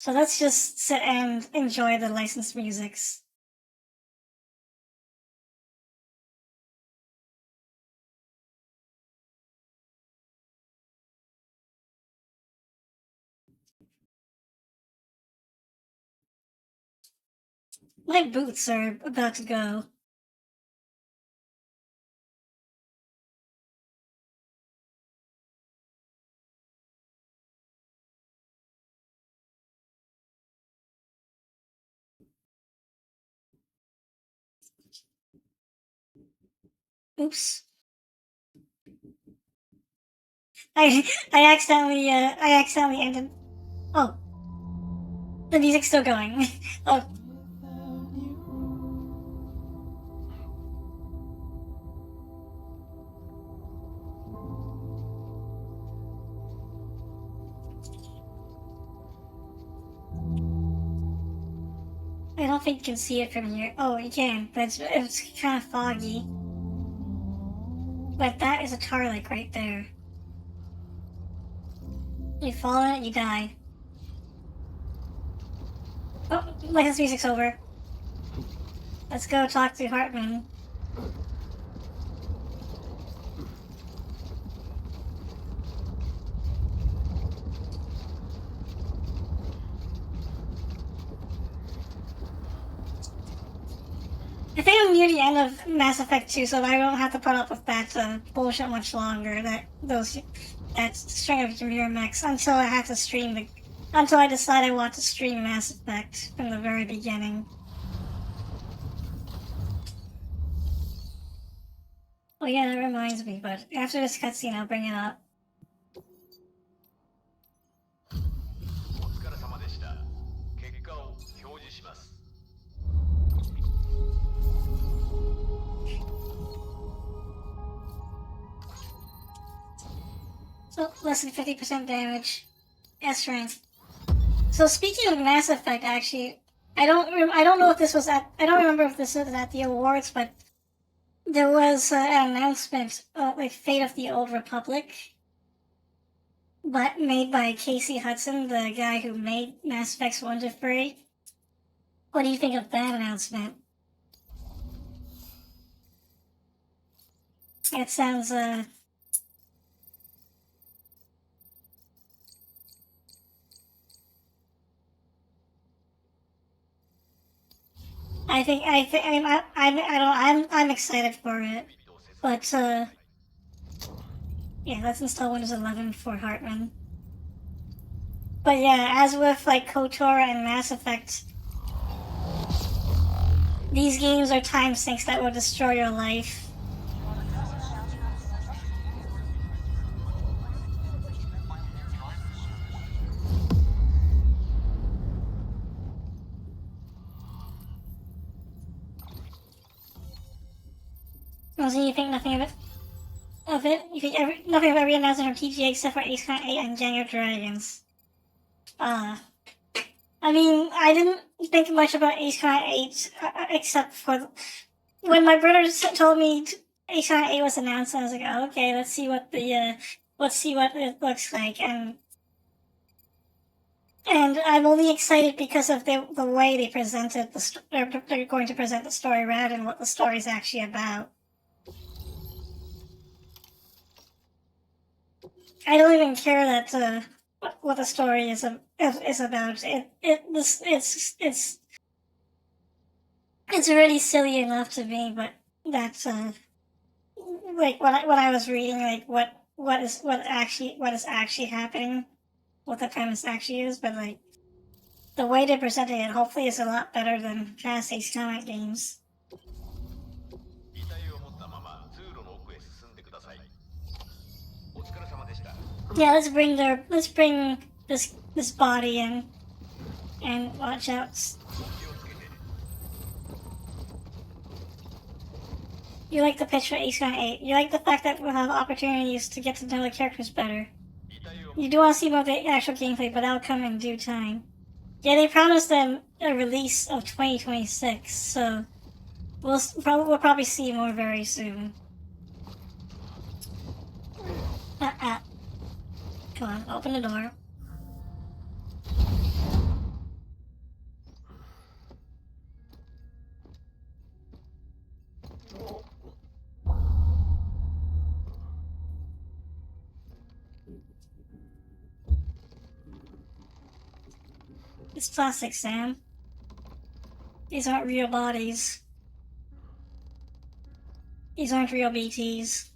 So let's just sit and enjoy the licensed musics. My boots are about to go. Oops. I accidentally ended. Oh, the music's still going. Oh. I don't think you can see it from here. Oh, you can, but it's kind of foggy. But that is a tar lake right there. You fall in it, you die. Oh, like this music's over. Let's go talk to Hartman. I think I'm near the end of Mass Effect 2, so I don't have to put up with that bullshit much longer. That string of mirror mechs until I have to until I decide I want to stream Mass Effect from the very beginning. Oh yeah, that reminds me. But after this cutscene, I'll bring it up. お疲れ様でした。結果を表示します。 So less than 50% damage. S rank. So speaking of Mass Effect, actually, I don't know if this was I don't remember if this was at the awards, but there was an announcement like Fate of the Old Republic, but made by Casey Hudson, the guy who made Mass Effect 1 to 3. What do you think of that announcement? It sounds I'm excited for it, but yeah, let's install Windows 11 for Hartman. But yeah, as with like KOTOR and Mass Effect, these games are time sinks that will destroy your life. So you think nothing of it? You think nothing of every announcement from TGA except for Ace Con 8 and January Dragons? I mean, I didn't think much about Ace Con 8 except for when my brother told me Ace Con 8 was announced. I was like, oh, okay, let's see what it looks like, and I'm only excited because of the way they presented they're going to present the story rather than what the story's actually about. I don't even care that what the story is about. It's really silly enough to me, but that's like when I was reading like what is actually happening, what the premise actually is, but like the way they're presenting it hopefully is a lot better than past-paced comic games. Yeah, let's bring this body in and watch out. You like the pitch for Ace Con 8. You like the fact that we'll have opportunities to get to know the characters better. You do want to see more of the actual gameplay, but that'll come in due time. Yeah, they promised them a release of 2026, so we'll probably see more very soon. Come on, open the door. It's plastic, Sam. These aren't real bodies. These aren't real BTs.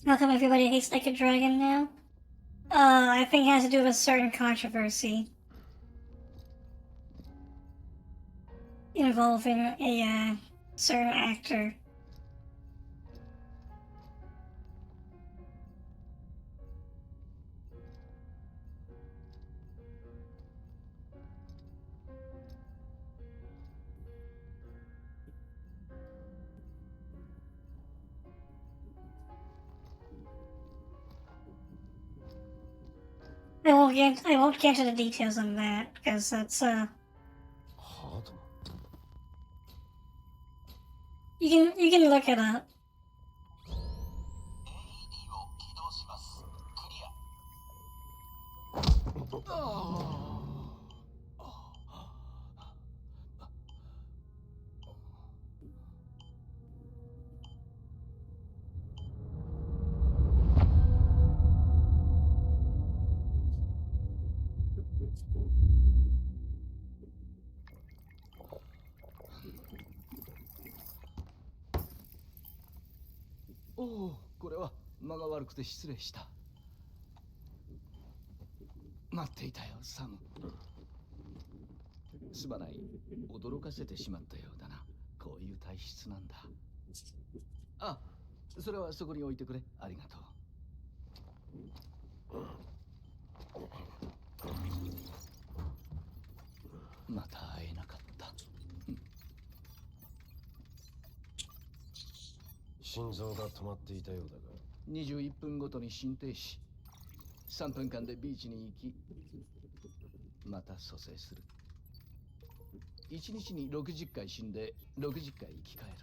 How come everybody hates Like a Dragon now? I think it has to do with a certain controversy involving a certain actor. I won't get into the details on that because that's You can look it up. AED を起動します。クリア。おお、これは間が悪くて失礼した。待っていたよ、サム。すまない。驚かせてしまったようだな。こういう体質なんだ。あ、それはそこに置いてくれ。ありがとう。また会えなかった。心臓が止まっていたようだが。21分ごとに心停止。3分間でビーチに行き、また蘇生する。1日に60回死んで60回生き返る。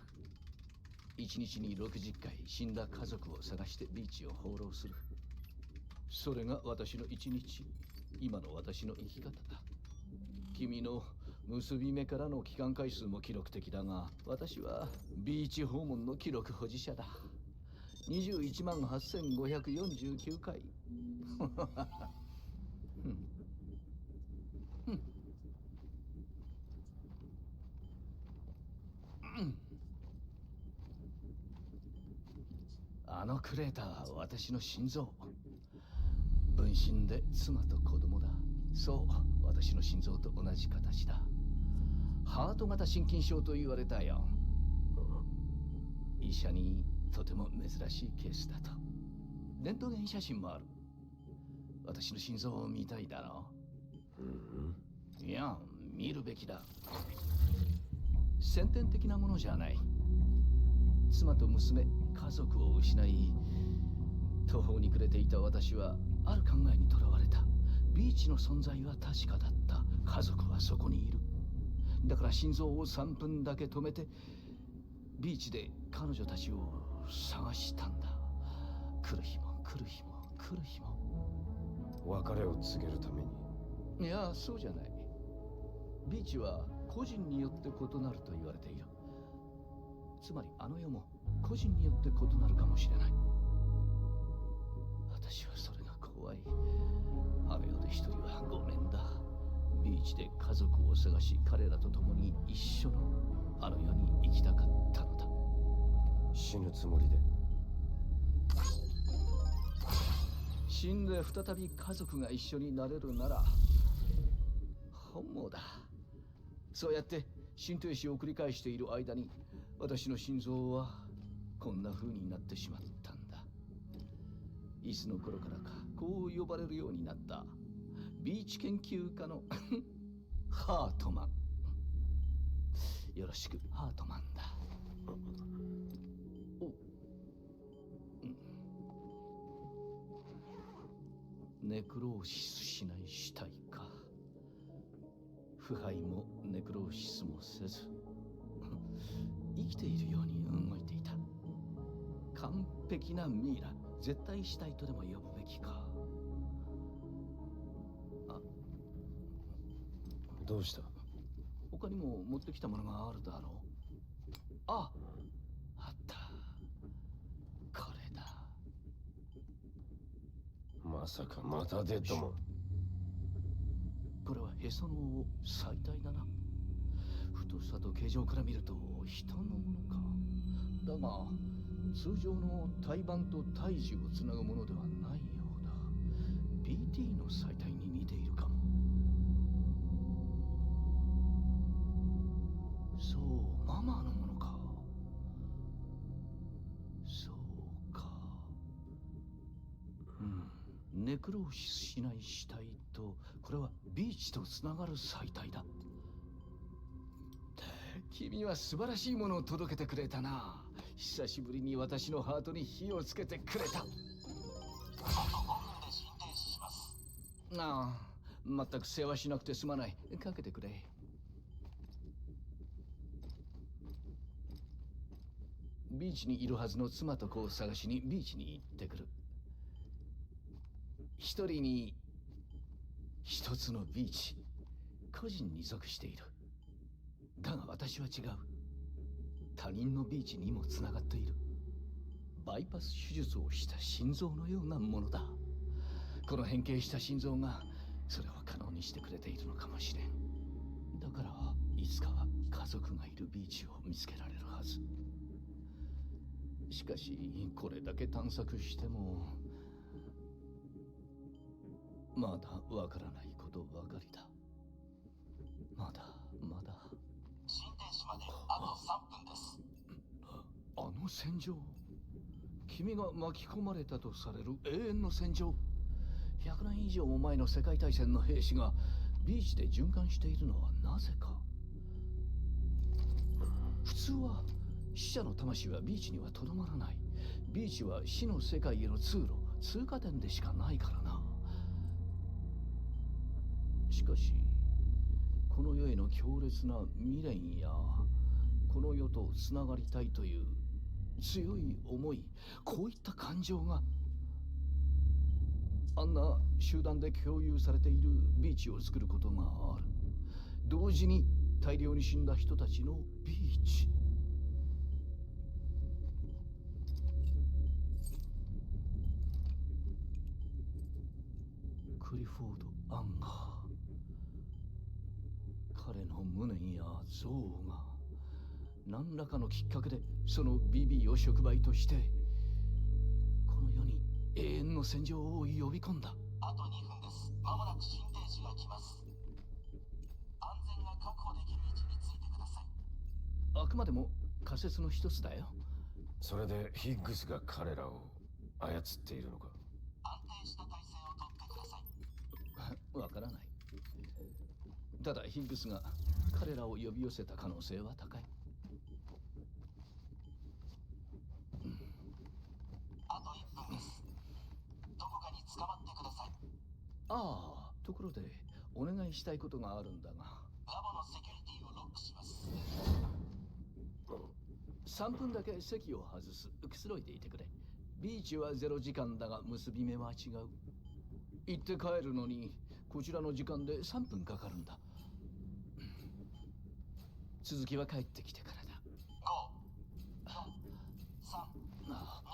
1日に60回死んだ家族を探してビーチを放浪する。それが私の1日、今の私の生き方だ。君の結び目からの帰還回数も記録的だが、私はビーチ訪問の記録保持者だ。21万8549回。あのクレーターは私の心臓。分身で妻と子供だ。そう、私の心臓と同じ形だ。ハート型心筋症と言われたよ。医者にとても珍しいケースだと。レントゲン写真もある。私の心臓を見たいだろう。いや、見るべきだ。先天的なものじゃない。妻と娘、家族を失い、途方に暮れていた私はある考えにとらわれた。ビーチの存在は確かだった。家族はそこにいる。だから心臓を3分だけ止めてビーチで彼女たちを探したんだ。来る日も来る日も来る日も。別れを告げるために。いや、そうじゃない。ビーチは個人によって異なると言われている。つまりあの世も個人によって異なるかもしれない。私はそれが怖い。あの世で一人はごめんだ。ビーチで家族を探し、彼らと共に一緒のあの世に行きたかったのだ。死ぬつもりで。死んで再び家族が一緒になれるなら本望だ。そうやって心停止を繰り返している間に、私の心臓はこんな風になってしまったんだ。いつの頃からかこう呼ばれるようになった。ビーチ研究家のハートマン。よろしく、ハートマンだ。ネクローシスしない死体か。腐敗もネクローシスもせず生きているように動いていた。完璧なミイラ。絶対死体とでも呼ぶべきか。どうした？他にも持ってきたものがあるだろう。あった。これだ。まさかまたデッドマン。これはへその緒最大だな。太さと形状から見ると人のものか。だが通常の胎盤と胎児をつなぐものではないようだ。 BT の最体に似ているかも。そう、ママのものか。そうか。ネクローシスしない死体と、これはビーチとつながる最体だ。君は素晴らしいものを届けてくれたな。久しぶりに私のハートに火をつけてくれた。あと5分で心停止します。ああ、全く世話しなくてすまない。かけてくれ。ビーチにいるはずの妻と子を探しにビーチに行ってくる。一人に一つのビーチ、個人に属している。だが私は違う。他人のビーチにもつながっている。バイパス手術をした心臓のようなものだ。この変形した心臓がそれを可能にしてくれているのかもしれん。だからいつかは家族がいるビーチを見つけられるはず。しかしこれだけ探索してもまだわからないことばかりだ。まだ。新天使まであと3分です。あの戦場、君が巻き込まれたとされる永遠の戦場。100年以上も前の世界大戦の兵士がビーチで循環しているのはなぜか。普通は死者の魂はビーチにはとどまらない。ビーチは死の世界への通過点でしかないからな。しかしこの世への強烈な未練やこの世とつながりたいという強い思い、こういった感情があんな集団で共有されているビーチを作ることがある。同時に大量に死んだ人たちのビーチ。クリフォード・アンガー、彼の無念や憎悪が何らかのきっかけでその BB を触媒としてこの世に永遠の戦場を呼び込んだ。あと2分です。まもなく新天使が来ます。安全が確保できる位置についてください。あくまでも仮説の一つだよ。それでヒッグスが彼らを操っているのか？安定した体勢をとってください。わからない。ただヒッグスが彼らを呼び寄せた可能性は高い。あと1分です。どこかに捕まってください。ああ、ところでお願いしたいことがあるんだが。ラボのセキュリティをロックします。3分だけ席を外す。くつろいでいてくれ。ビーチは0時間だが結び目は違う。行って帰るのにこちらの時間で3分かかるんだ。続きは帰ってきてからだ。5、4、3、ああ、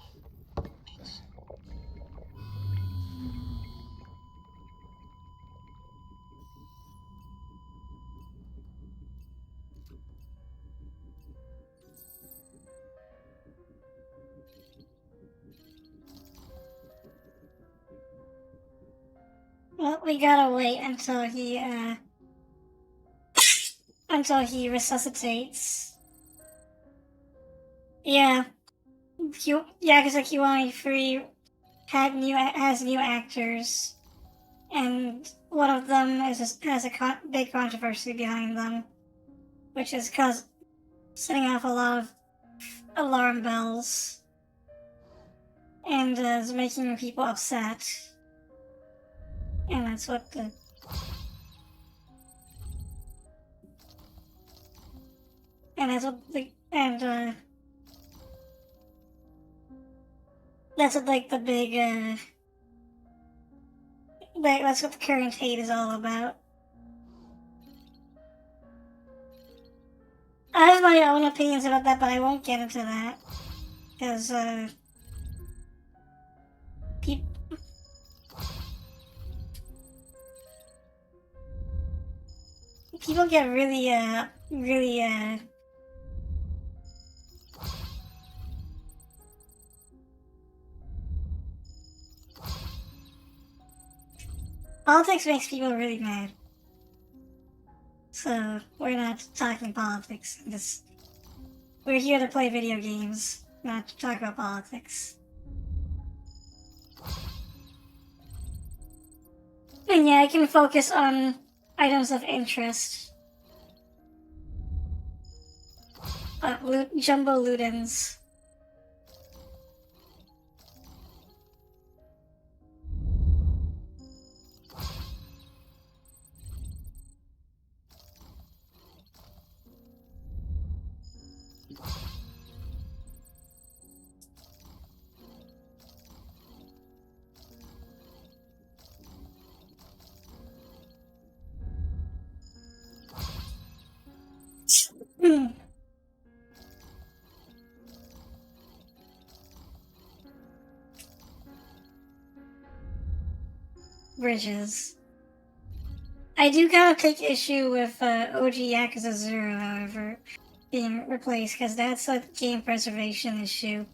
Well, we gotta wait until he resuscitates. Yeah. Because like Kiwami 3 has new actors, and one of them has a big controversy behind them, which is setting off a lot of alarm bells, and is making people upset. And that's what the... And that's what the... And, that's what, like, the big, that's what the current hate is all about. I have my own opinions about that, but I won't get into that. Because, people get really, politics makes people really mad. So, we're not talking politics. We're here to play video games, not to talk about politics. And yeah, I can focus on items of interest. Jumbo Ludens. bridges. I do kind of take issue with OG Yakuza 0, however, being replaced, because that's a game preservation issue.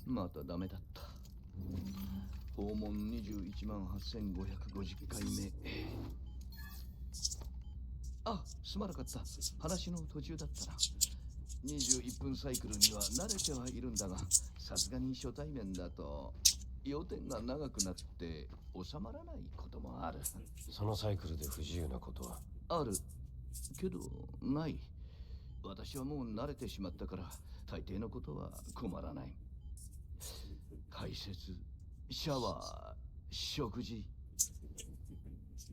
またダメだった。訪問21万8550回目。あ、すまなかった。話の途中だったな。21分サイクルには慣れてはいるんだが、さすがに初対面だと要点が長くなって収まらないこともある。そのサイクルで不自由なことはあるけどない。私はもう慣れてしまったから大抵のことは困らない。排泄、シャワー、食事。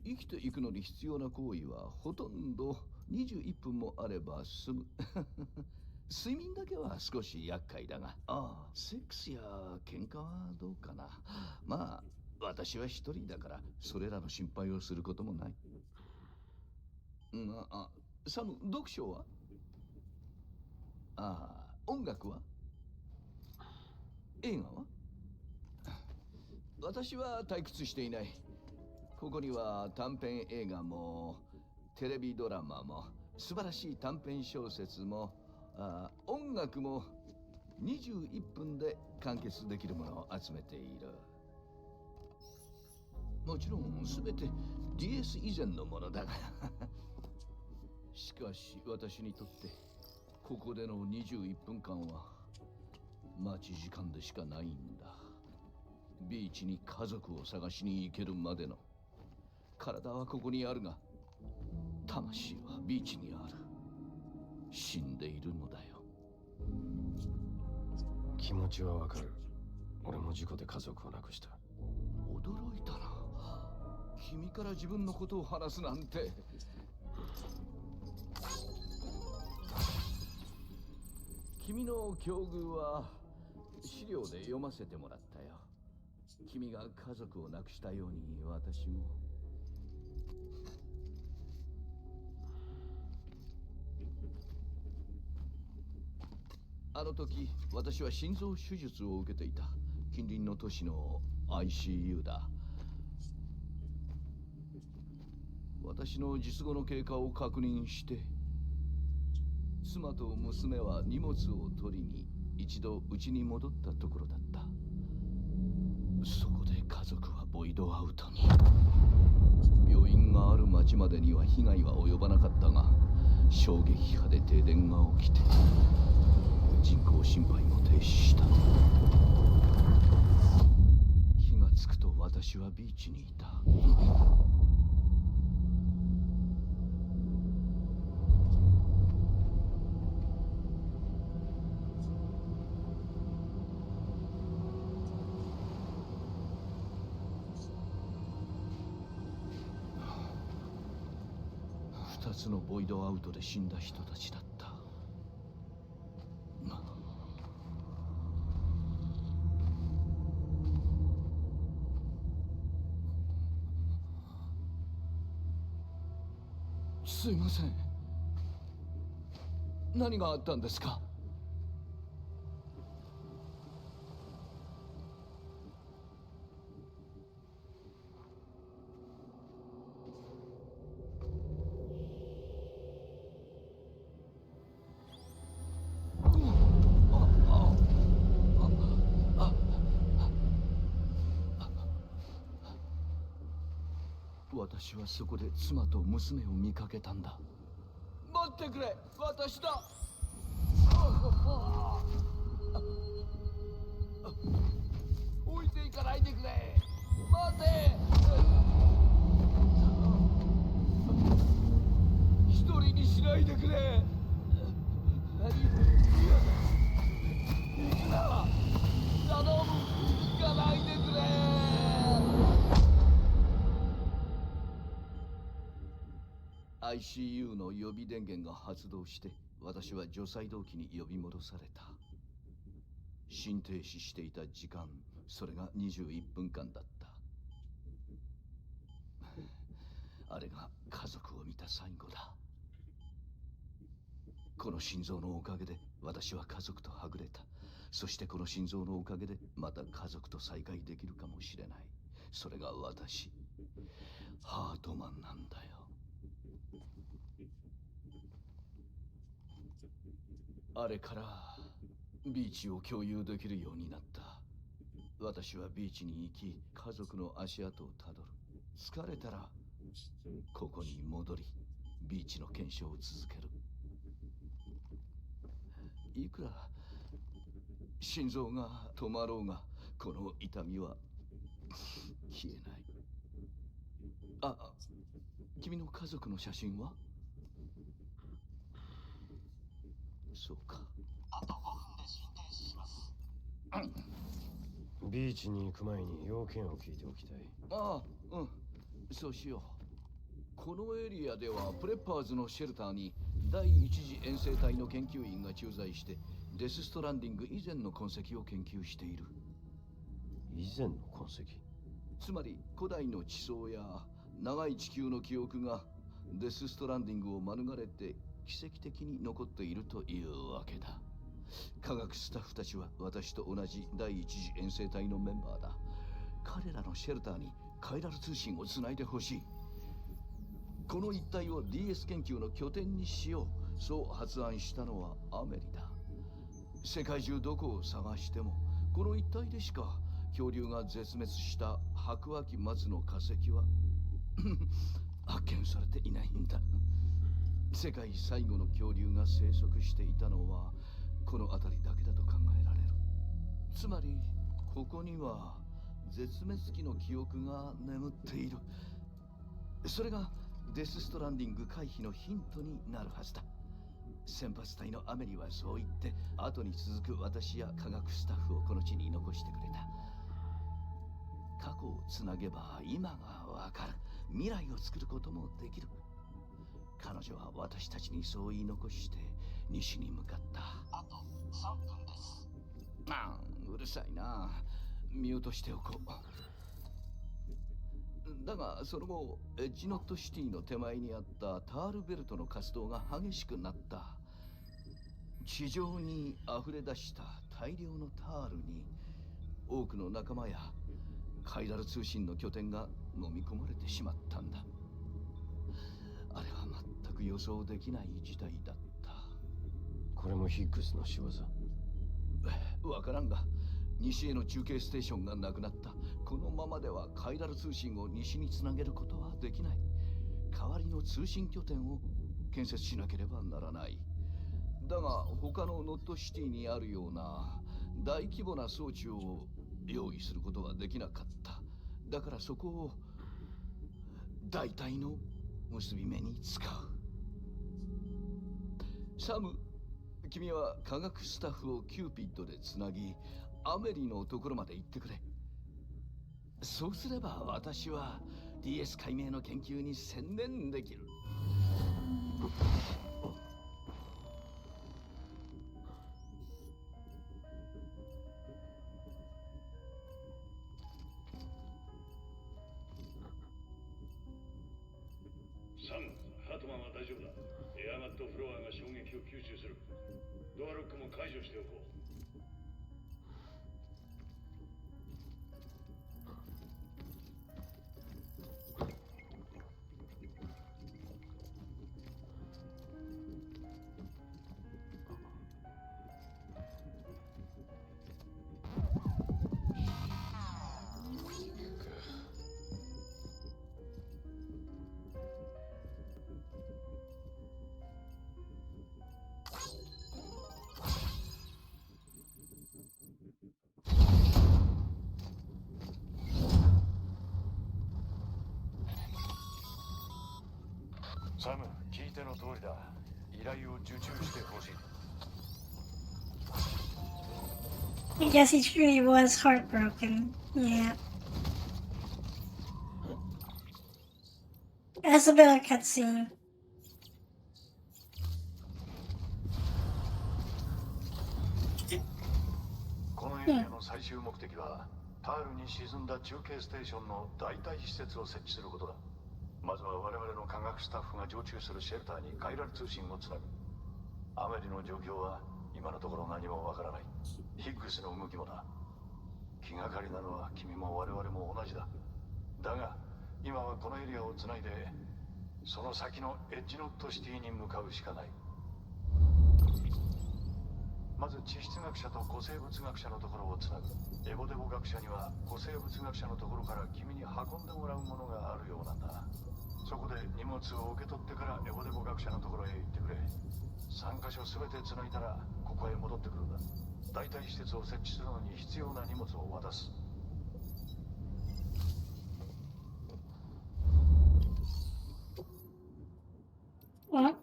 生きていくのに必要な行為はほとんど21分もあれば済む。睡眠だけは少し厄介だが、セックスや喧嘩はどうかな。まあ、私は一人だからそれらの心配をすることもない。サム、読書は？音楽は？映画は？私は退屈していない。ここには短編映画もテレビドラマも素晴らしい短編小説も音楽も21分で完結できるものを集めている。もちろん全て DS 以前のものだがしかし私にとってここでの21分間は待ち時間でしかないんだ。ビーチに家族を探しに行けるまでの。体はここにあるが魂はビーチにある。死んでいるのだよ。気持ちはわかる。俺も事故で家族を亡くした。驚いたな。君から自分のことを話すなんて。君の境遇は資料で読ませてもらったよ。君が家族を亡くしたように私も。あの時私は心臓手術を受けていた。近隣の都市の ICU だ。私の術後の経過を確認して妻と娘は荷物を取りに一度家に戻ったところだった。そこで家族はボイドアウトに。病院がある町までには被害は及ばなかったが衝撃波で停電が起きて人工心肺も停止した。気がつくと私はビーチにいた。2つのボイドアウトで死んだ人たちだった。すいません。何があったんですか？私はそこで妻と娘を見かけたんだ。待ってくれ、私だ。置いていかないでくれ。待て。一人にしないでくれ。行くな。頼む、行かないでくれ。ICU の予備電源が発動して、私は除細動器に呼び戻された。心停止していた時間、それが21分間だった。あれが家族を見た最後だ。この心臓のおかげで私は家族とはぐれた。そしてこの心臓のおかげでまた家族と再会できるかもしれない。それが私、ハートマンなんだよ。あれからビーチを共有できるようになった。私はビーチに行き、家族の足跡をたどる。疲れたらここに戻り、ビーチの検証を続ける。いくら心臓が止まろうが、この痛みは消えない。あ、君の家族の写真は？そうか。あと5分で心停止します。ビーチに行く前に要件を聞いておきたい。ああ、うん、そうしよう。このエリアではプレッパーズのシェルターに第一次遠征隊の研究員が駐在して、デス・ストランディング以前の痕跡を研究している。以前の痕跡？つまり古代の地層や長い地球の記憶がデス・ストランディングを免れて奇跡的に残っているというわけだ。科学スタッフたちは私と同じ第一次遠征隊のメンバーだ。彼らのシェルターにカイラル通信をつないでほしい。この一帯を DS 研究の拠点にしよう、そう発案したのはアメリだ。世界中どこを探してもこの一帯でしか恐竜が絶滅した白亜紀末の化石は発見されていないんだ。世界最後の恐竜が生息していたのはこの辺りだけだと考えられる。つまりここには絶滅期の記憶が眠っている。それがデス・ストランディング回避のヒントになるはずだ。先発隊のアメリはそう言って、後に続く私や科学スタッフをこの地に残してくれた。過去をつなげば今がわかる。未来を作ることもできる。彼女は私たちにそう言い残して西に向かった。あと3分です。ああ、うるさいな。ミュートしておこう。だがその後、エッジノットシティの手前にあったタールベルトの活動が激しくなった。地上に溢れ出した大量のタールに多くの仲間やカイラル通信の拠点が飲み込まれてしまったんだ。あれは全く予想できない事態だった。これもヒッグスの仕業？わからんが、西への中継ステーションがなくなった。このままではカイラル通信を西につなげることはできない。代わりの通信拠点を建設しなければならない。だが他のノットシティにあるような大規模な装置を用意することはできなかった。だからそこを大体の結び目に使う。サム、君は科学スタッフをキューピッドでつなぎ、アメリのところまで行ってくれ。そうすれば私は DS 解明の研究に専念できる。サム、ハートマンは大丈夫だ。エアマットフロアが衝撃を吸収する。ドアロックも解除しておこう。サム、聞いての通りだ。依頼を受注してほしい。I guess he truly was heartbroken. Yeah. That's a bit of a cutscene. このエリアの最終目的はタールに沈んだ中継ステーションの代替施設を設置することだ。まずは我々の科学スタッフが常駐するシェルターにカイラル通信をつなぐ。アメリの状況は今のところ何もわからない。ヒッグスの動きもだ。気がかりなのは君も我々も同じだ。だが今はこのエリアをつないでその先のエッジノットシティに向かうしかない。まず地質学者と古生物学者のところをつなぐ。エボデボ学者には古生物学者のところから君に運んでもらうものがあるようなんだ。そこで荷物を受け取ってからエボデボ学者のところへ行ってくれ。3カ所全てつないだらここへ戻ってくるんだ。代替施設を設置するのに必要な荷物を渡す。What?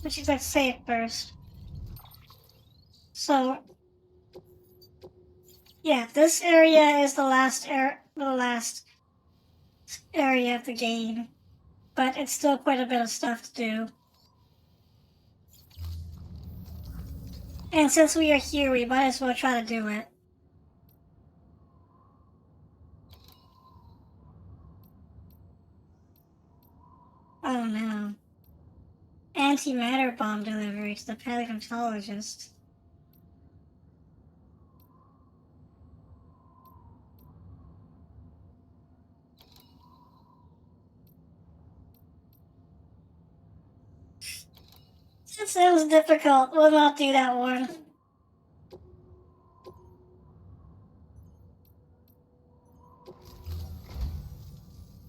But she's like, say it first. So, yeah, this area is the last area of the game, but it's still quite a bit of stuff to do. And since we are here, we might as well try to do it. Oh no. Antimatter bomb delivery to the paleontologist. Since it was difficult, we'll not do that one.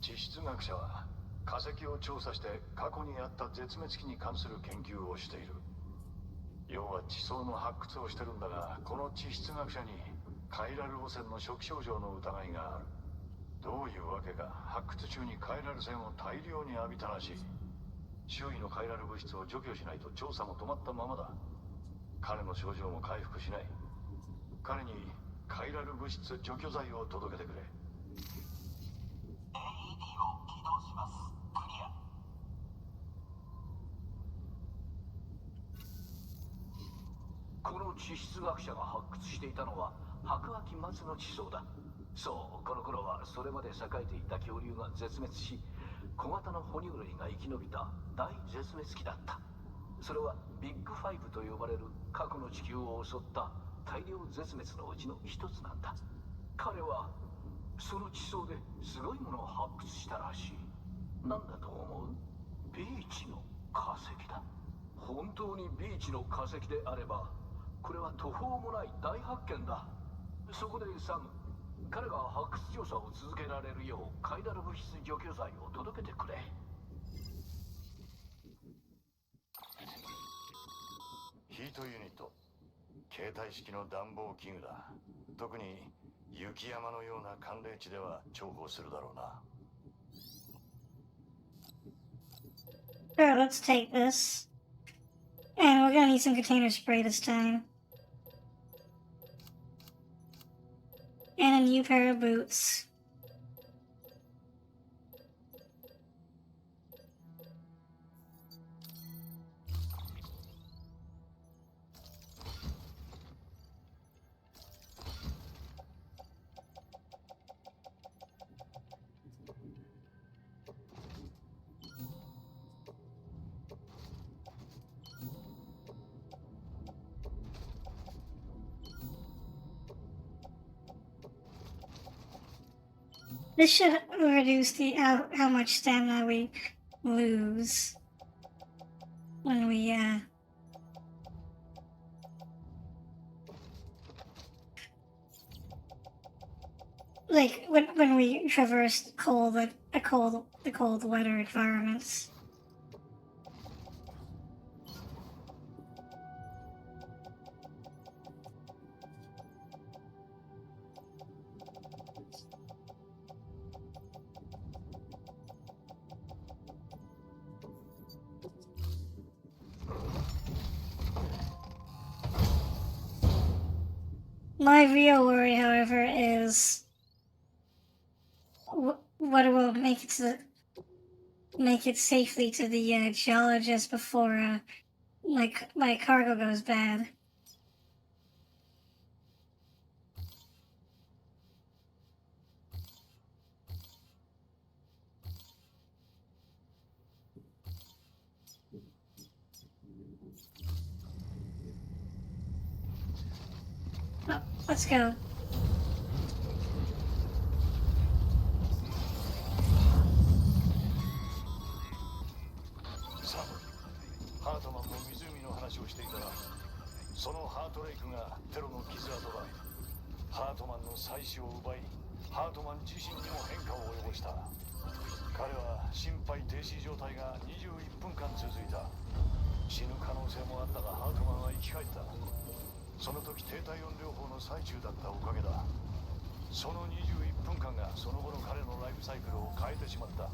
地質学者は化石を調査して過去にあった絶滅期に関する研究をしている。要は地層の発掘をしてるんだが、この地質学者にカイラル汚染の初期症状の疑いがある。どういうわけか発掘中にカイラル線を大量に浴びたらしい。周囲のカイラル物質を除去しないと調査も止まったままだ。彼の症状も回復しない。彼にカイラル物質除去剤を届けてくれ。 AED を起動します。クリア。この地質学者が発掘していたのは白亜紀末の地層だ。そう、この頃はそれまで栄えていた恐竜が絶滅し、小型の哺乳類が生き延びた大絶滅期だった。それはビッグファイブと呼ばれる過去の地球を襲った大量絶滅のうちの一つなんだ。彼はその地層ですごいものを発掘したらしい。なんだと思う？ビーチの化石だ。本当にビーチの化石であれば、これは途方もない大発見だ。そこでサム、彼が発掘調査を続けられるようカイラル物質除去剤を届けてくれ。ヒートユニット、携帯式の暖房器具だ。特に雪山のような寒冷地では重宝するだろうな。 Sure, let's take this. And we're gonna need some container spray this time. And a new pair of boots. This should reduce the how much stamina we lose when we like when we traverse the cold weather environments. My real worry, however, is what will make it safely to the geologist before my cargo goes bad. Oh, let's go.サム、ハートマンも湖の話をしていたが、そのハートレイクがテロの傷跡だ。ハートマンの妻子を奪い、ハートマン自身にも変化を及ぼした。彼は心肺停止状態が21分間続いた。死ぬ可能性もあったが、ハートマンは生き返った。その時低体温療法の最中だったおかげだ。その21分間がその後の彼のライフサイクルを変えてしまった。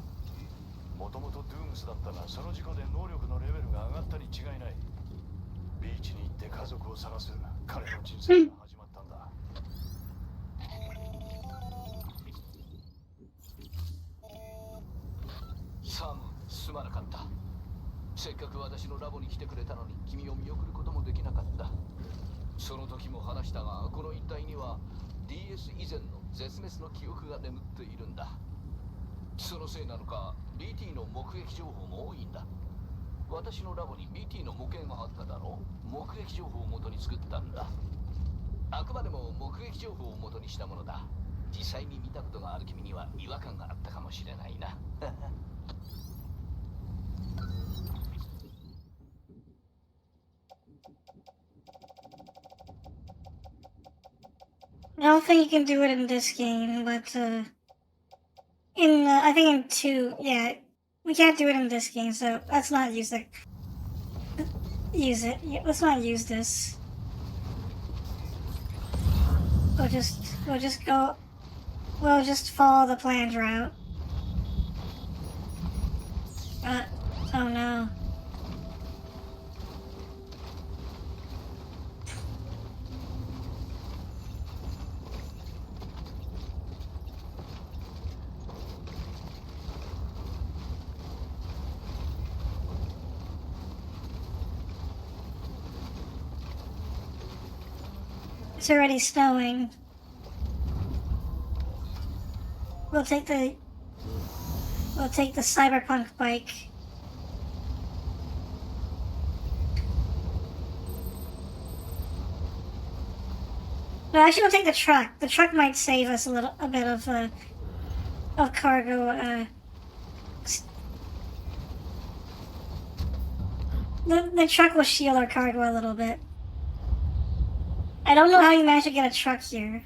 もともとドゥームスだったが、その事故で能力のレベルが上がったに違いない。ビーチに行って家族を探す彼の人生が始まったんだ。サム、すまなかった。せっかく私のラボに来てくれたのに君を見送ることもできなかった。その時も話したが、この一帯には DS 以前の絶滅の記憶が眠っているんだ。そのせいなのか BT の目撃情報も多いんだ。私のラボに BT の模型があっただろう。目撃情報を元に作ったんだ。あくまでも目撃情報を元にしたものだ。実際に見たことがある君には違和感があったかもしれないな。I don't think you can do it in this game, but I think in 2, yeah, we can't do it in this game, so let's not use it. Let's not use this. We'll just follow the planned route. Oh no. It's already snowing. We'll take the cyberpunk bike. No, actually, we'll take the truck. The truck might save us a bit of cargo. The truck will shield our cargo a little bit. I don't know how you managed to get a truck here.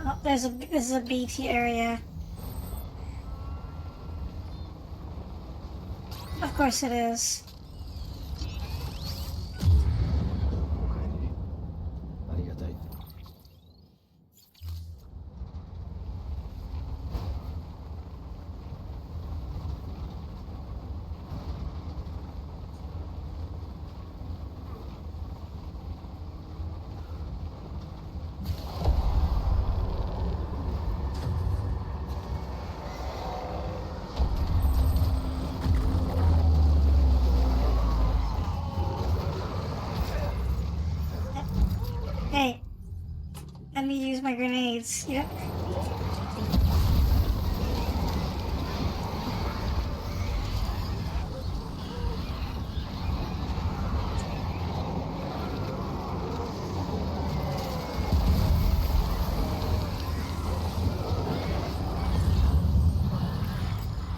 Oh, this is a BT area. Of course it is. ありがたい。Hey, let me use my grenades. You know?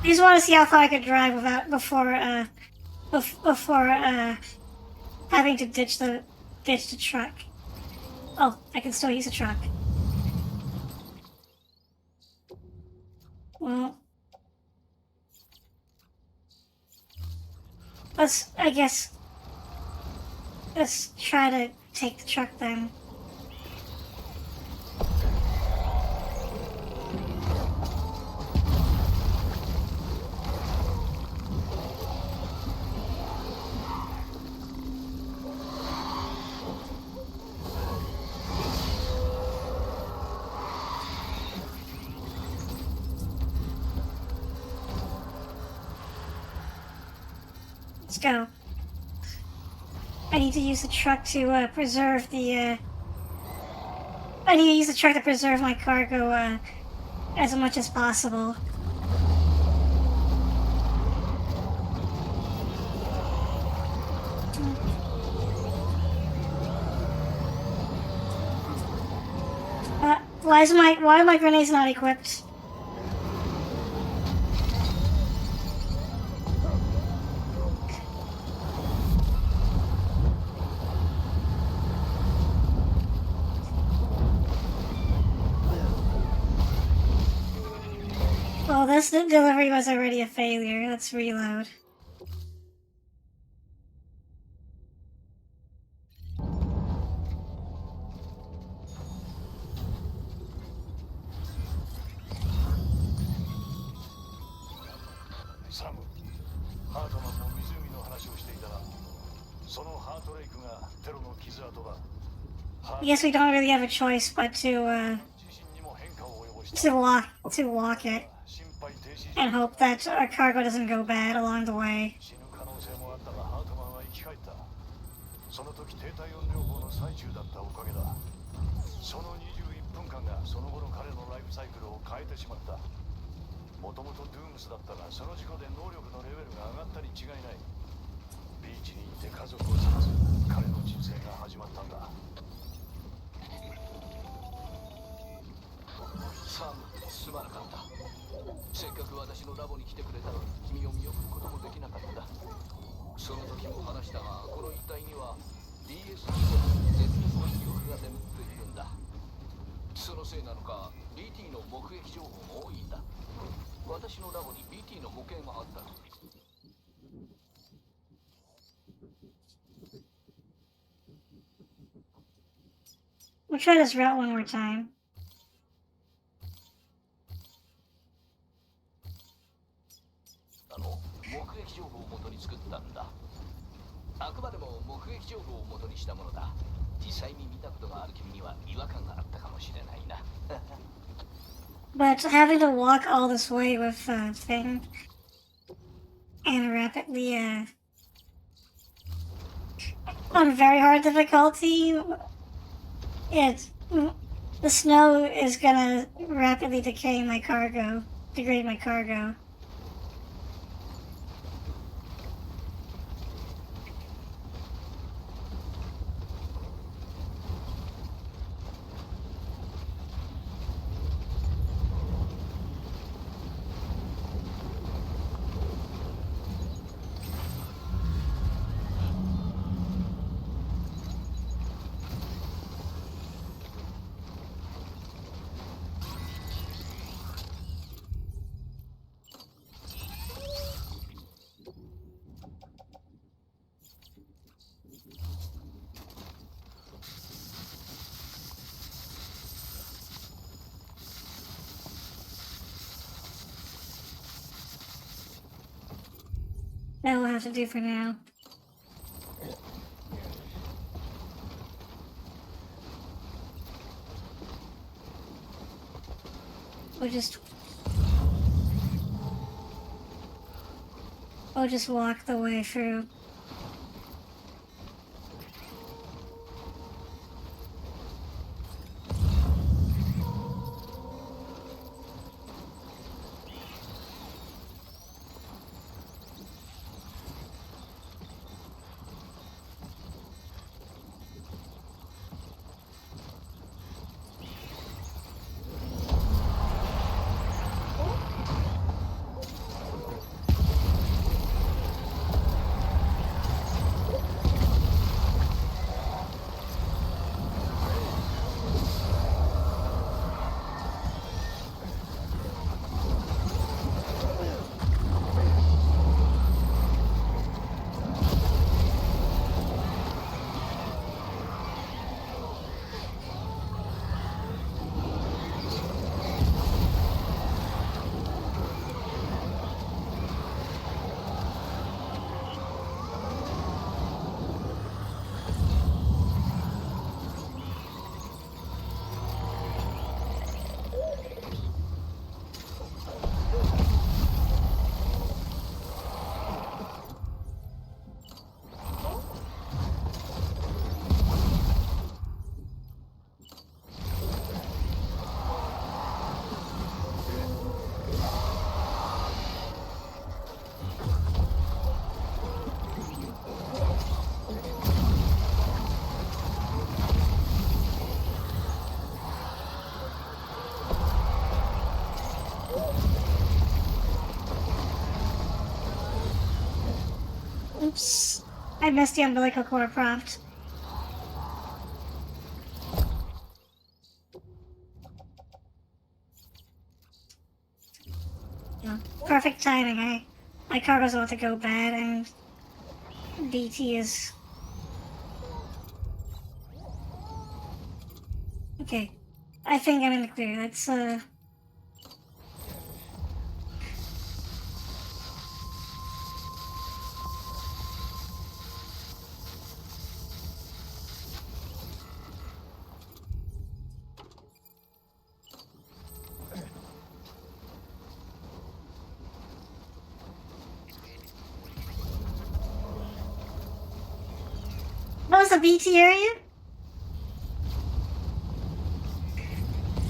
I just want to see how far I could drive without before having to ditch the truck. Oh, I can still use the truck. Well, I guess let's try to take the truck then. Let's go. I need to use the truck to preserve the. I need to use the truck to preserve my cargo as much as possible. Why are my grenades not equipped? Well, this delivery was already a failure. Let's reload.サム、ハートマンも湖の話をしていたな。そのハートレイクがテロの傷跡だ。I guess we don't really have a choice but to walk it and hope that our cargo doesn't go bad along the way. 死ぬ可能性もあったがハートマンは生き返った。その時低体温療法の最中だったおかげだ。その21分間がその後の彼のライフサイクルを変えてしまった。もともとドゥームスだったがその事故で能力のレベルが上がったに違いない。ビーチに行って家族を探す彼の人生が始まったんだ。サム、すまなかった。せっかく私のラボに来てくれたのに君を見送ることもできなかった。その時も話したが、この一帯には DS に絶滅の記憶が眠っているんだ。そのせいなのか BT の目撃情報も多いんだ。私のラボに BT の模型があったの。We'll try this route one more time. 目撃情報を元に作ったんだ。あくまでも目撃情報を元にしたものだ。実際に見たことがある君には違和感があったかもしれないな。But having to walk all this way with thing and rapidly on very hard difficulty, the snow is gonna rapidly degrade my cargo. That will have to do for now. We'll just walk the way through. I missed the umbilical cord prompt. Yeah, perfect timing. My cargo's about to go bad, and DT is okay. I think I'm in the clear. Let's That was the BT area?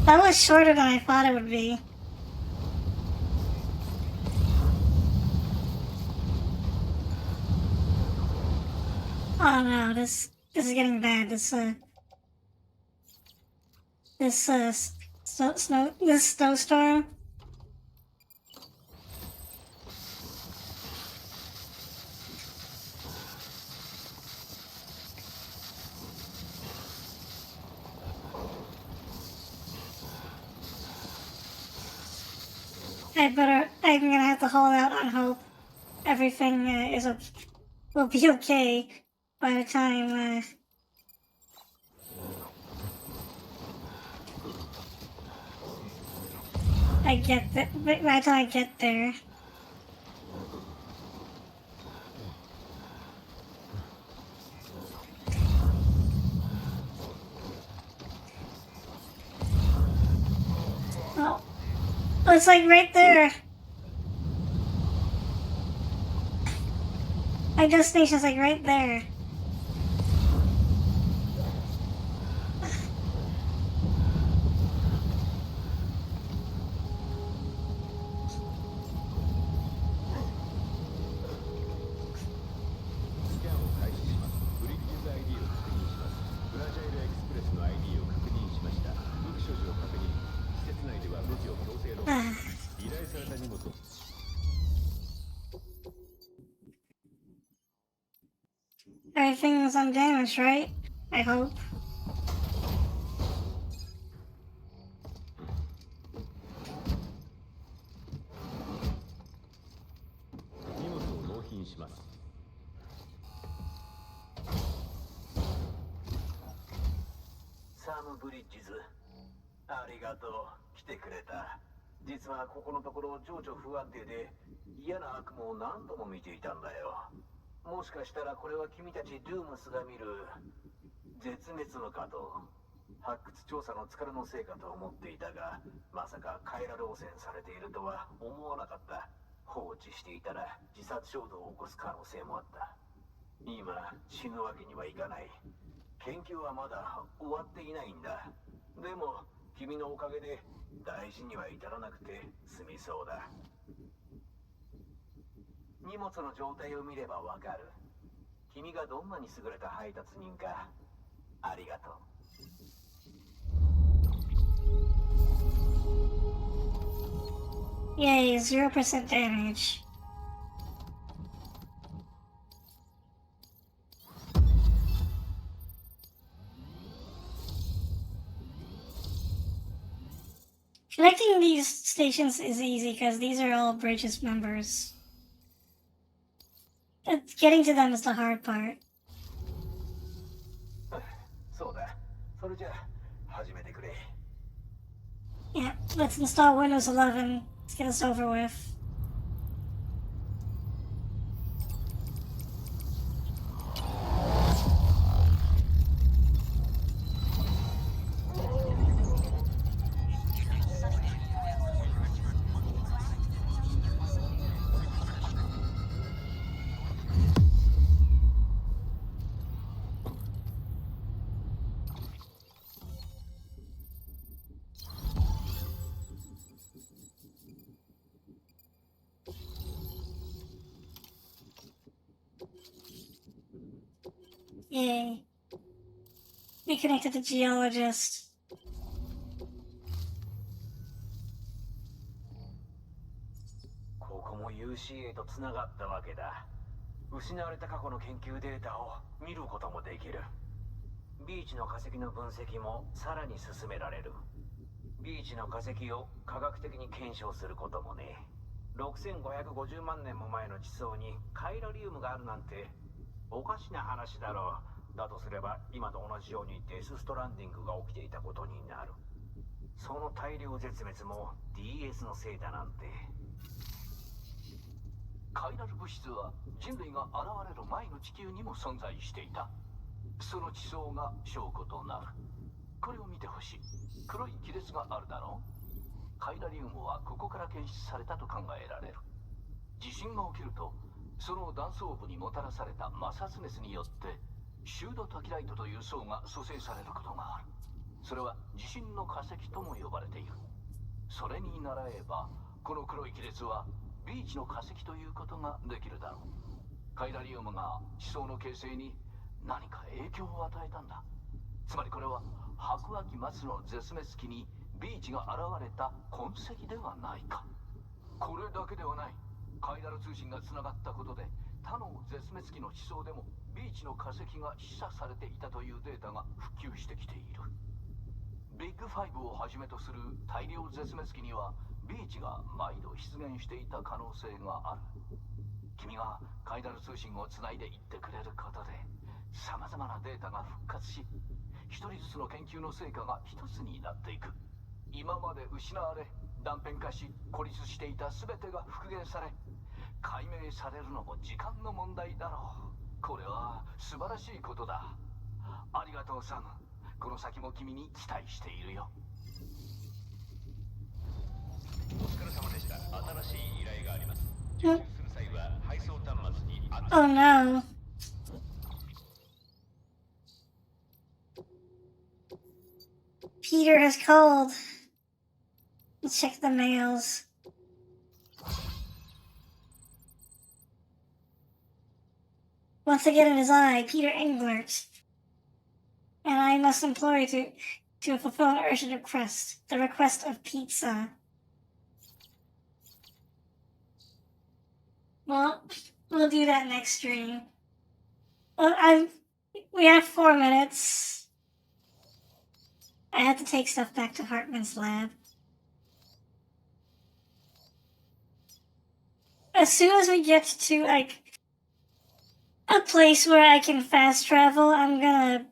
That was shorter than I thought it would be. Oh no, this is getting bad. This snowstorm. I'm gonna have to hold out on hope everything will be okay by the time by the time I get there. Oh, it's like right there. My destination's like right there. Everything's undamaged, right? I hope.サム・ブリッジズ、ありがとう、来てくれた。実はここのところ情緒不安定で嫌な悪夢を何度も見ていたんだよ。もしかしたらこれは君たちドゥームスが見る絶滅の角、発掘調査の疲れのせいかと思っていたが、まさかカイラル汚染されているとは思わなかった。放置していたら自殺衝動を起こす可能性もあった。今死ぬわけにはいかない。研究はまだ終わっていないんだ。でも君のおかげで大事には至らなくて済みそうだ。荷物の状態を見ればわかる。君がどんなに優れた配達人か。ありがとう。Yay, 0% damage. Connecting these stations is easy because these are all Bridges members. Getting to them is the hard part. そうだ。それじゃあ始めてくれ。Yeah, let's install Windows 11. Let's get this over with. Yay. We connected to geologist. ここも UCA とつながったわけだ。失われた過去の研究データを見ることもできる。ビーチの化石の分析もさらに進められる。ビーチの化石を科学的に検証することもね。6550万年も前の地層にカイロリウムがあるなんておかしな話だろう。だとすれば今と同じようにデス・ストランディングが起きていたことになる。その大量絶滅も DS のせいだなんて。カイラル物質は人類が現れる前の地球にも存在していた。その地層が証拠となる。これを見てほしい。黒い亀裂があるだろう。カイラリウムはここから検出されたと考えられる。地震が起きるとその断層部にもたらされた摩擦熱によってシュードタキライトという層が組成されることがある。それは地震の化石とも呼ばれている。それに倣えばこの黒い亀裂はビーチの化石ということができるだろう。カイラリウムが地層の形成に何か影響を与えたんだ。つまりこれは白亜紀末の絶滅期にビーチが現れた痕跡ではないか。これだけではない。カイラル通信がつながったことで他の絶滅期の地層でもビーチの化石が示唆されていたというデータが普及してきている。ビッグファイブをはじめとする大量絶滅期にはビーチが毎度出現していた可能性がある。君がカイラル通信をつないでいってくれることでさまざまなデータが復活し、一人ずつの研究の成果が一つになっていく。今まで失われ断片化し孤立していた全てが復元され解明されるのも時間の問題だろう。これは素晴らしいことだ。ありがとうサム。この先も君に期待しているよ。お疲れ様でした。新しい依頼があります。受注する際は配送端末にOh no. Peter has called. Let's check the mails. Once again it is I, Peter Englert, and I must implore you to fulfill an urgent request, the request of pizza. Well, we'll do that next stream. Well, we have 4 minutes. I have to take stuff back to Hartman's lab. As soon as we get to, like, a place where I can fast travel, I'm gonna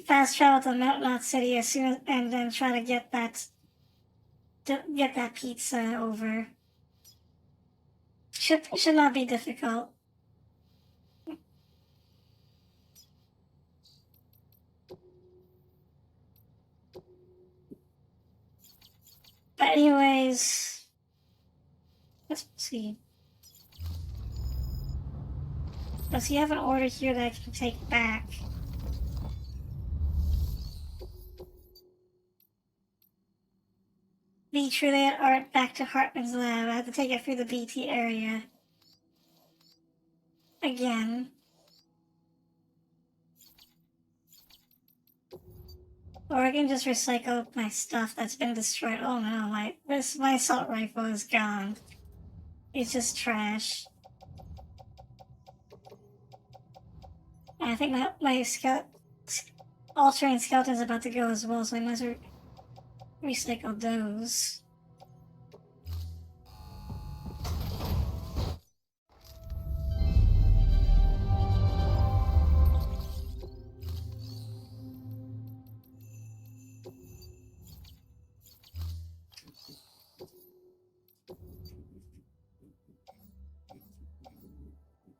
fast travel to Mount Knot City as soon as, and then try to get that pizza over. Should not be difficult. But anyways, let's see. Does he have an order here that I can take back? Be true they had art back to Hartman's lab. I have to take it through the BT area. Again. Or I can just recycle my stuff that's been destroyed. Oh no, my assault rifle is gone. It's just trash. And I think my all-terrain skeleton's about to go as well, so I must recycle those.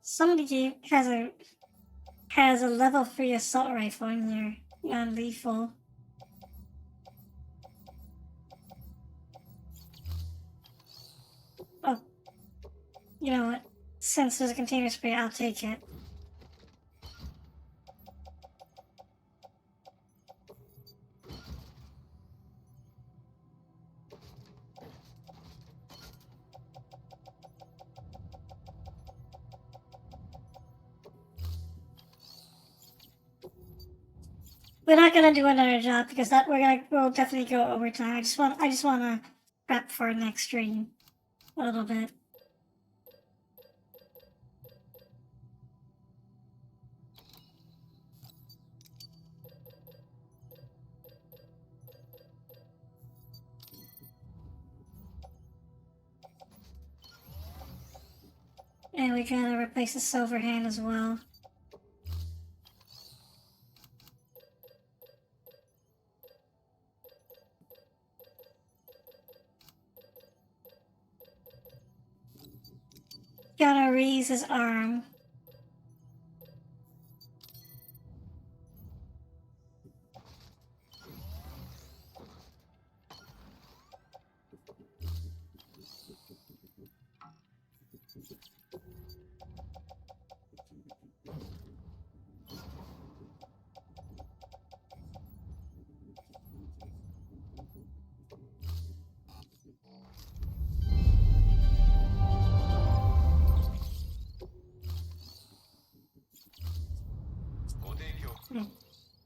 Somebody has a level 3 assault rifle in here, non-lethal. Oh, you know what? Since there's a container spray, I'll take it. We're not gonna do another job because we'll definitely go overtime. I just wanna prep for next stream a little bit. And we gotta replace the silver hand as well. Gotta raise his arm.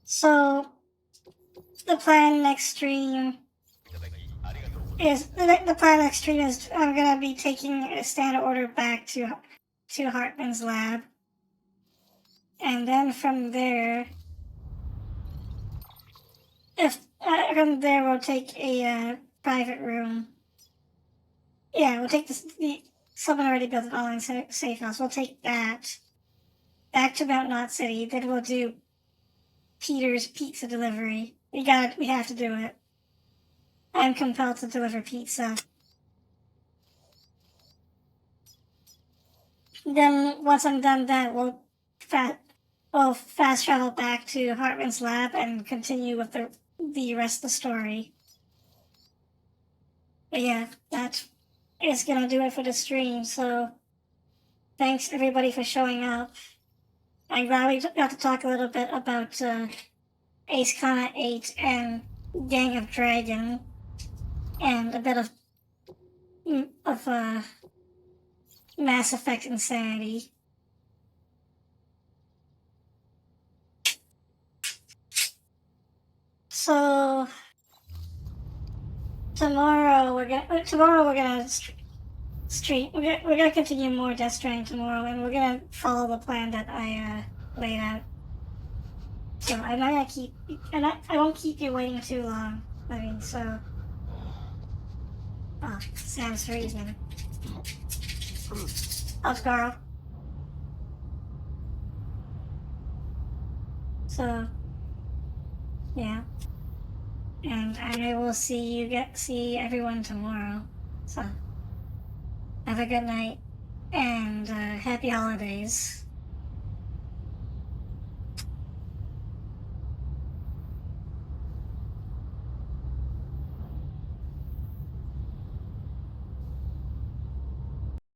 So, the plan next stream is I'm gonna be taking a standard order back to Hartman's lab, and then from there, from there we'll take a private room. Yeah, we'll take someone already built an online safe house. We'll take that back to Mount Knot City. Then we'll do Peter's pizza delivery. We have to do it. I'm compelled to deliver pizza. Then once I'm done that, we'll fast travel back to Hartman's lab and continue with the rest of the story. But yeah, that is gonna do it for the stream. So thanks everybody for showing up. I'm glad we got to talk a little bit about Ace Combat 8 and Gang of Dragon, and a bit of Mass Effect insanity. So tomorrow we're gonna stream. We're gonna continue more Death Stranding tomorrow, and we're gonna follow the plan that I laid out. So I'm not gonna keep, I won't keep you waiting too long. I mean, so. Oh, Sam's freezing. How's Carl? So, yeah. And I will see everyone tomorrow. So, have a good night, and happy holidays.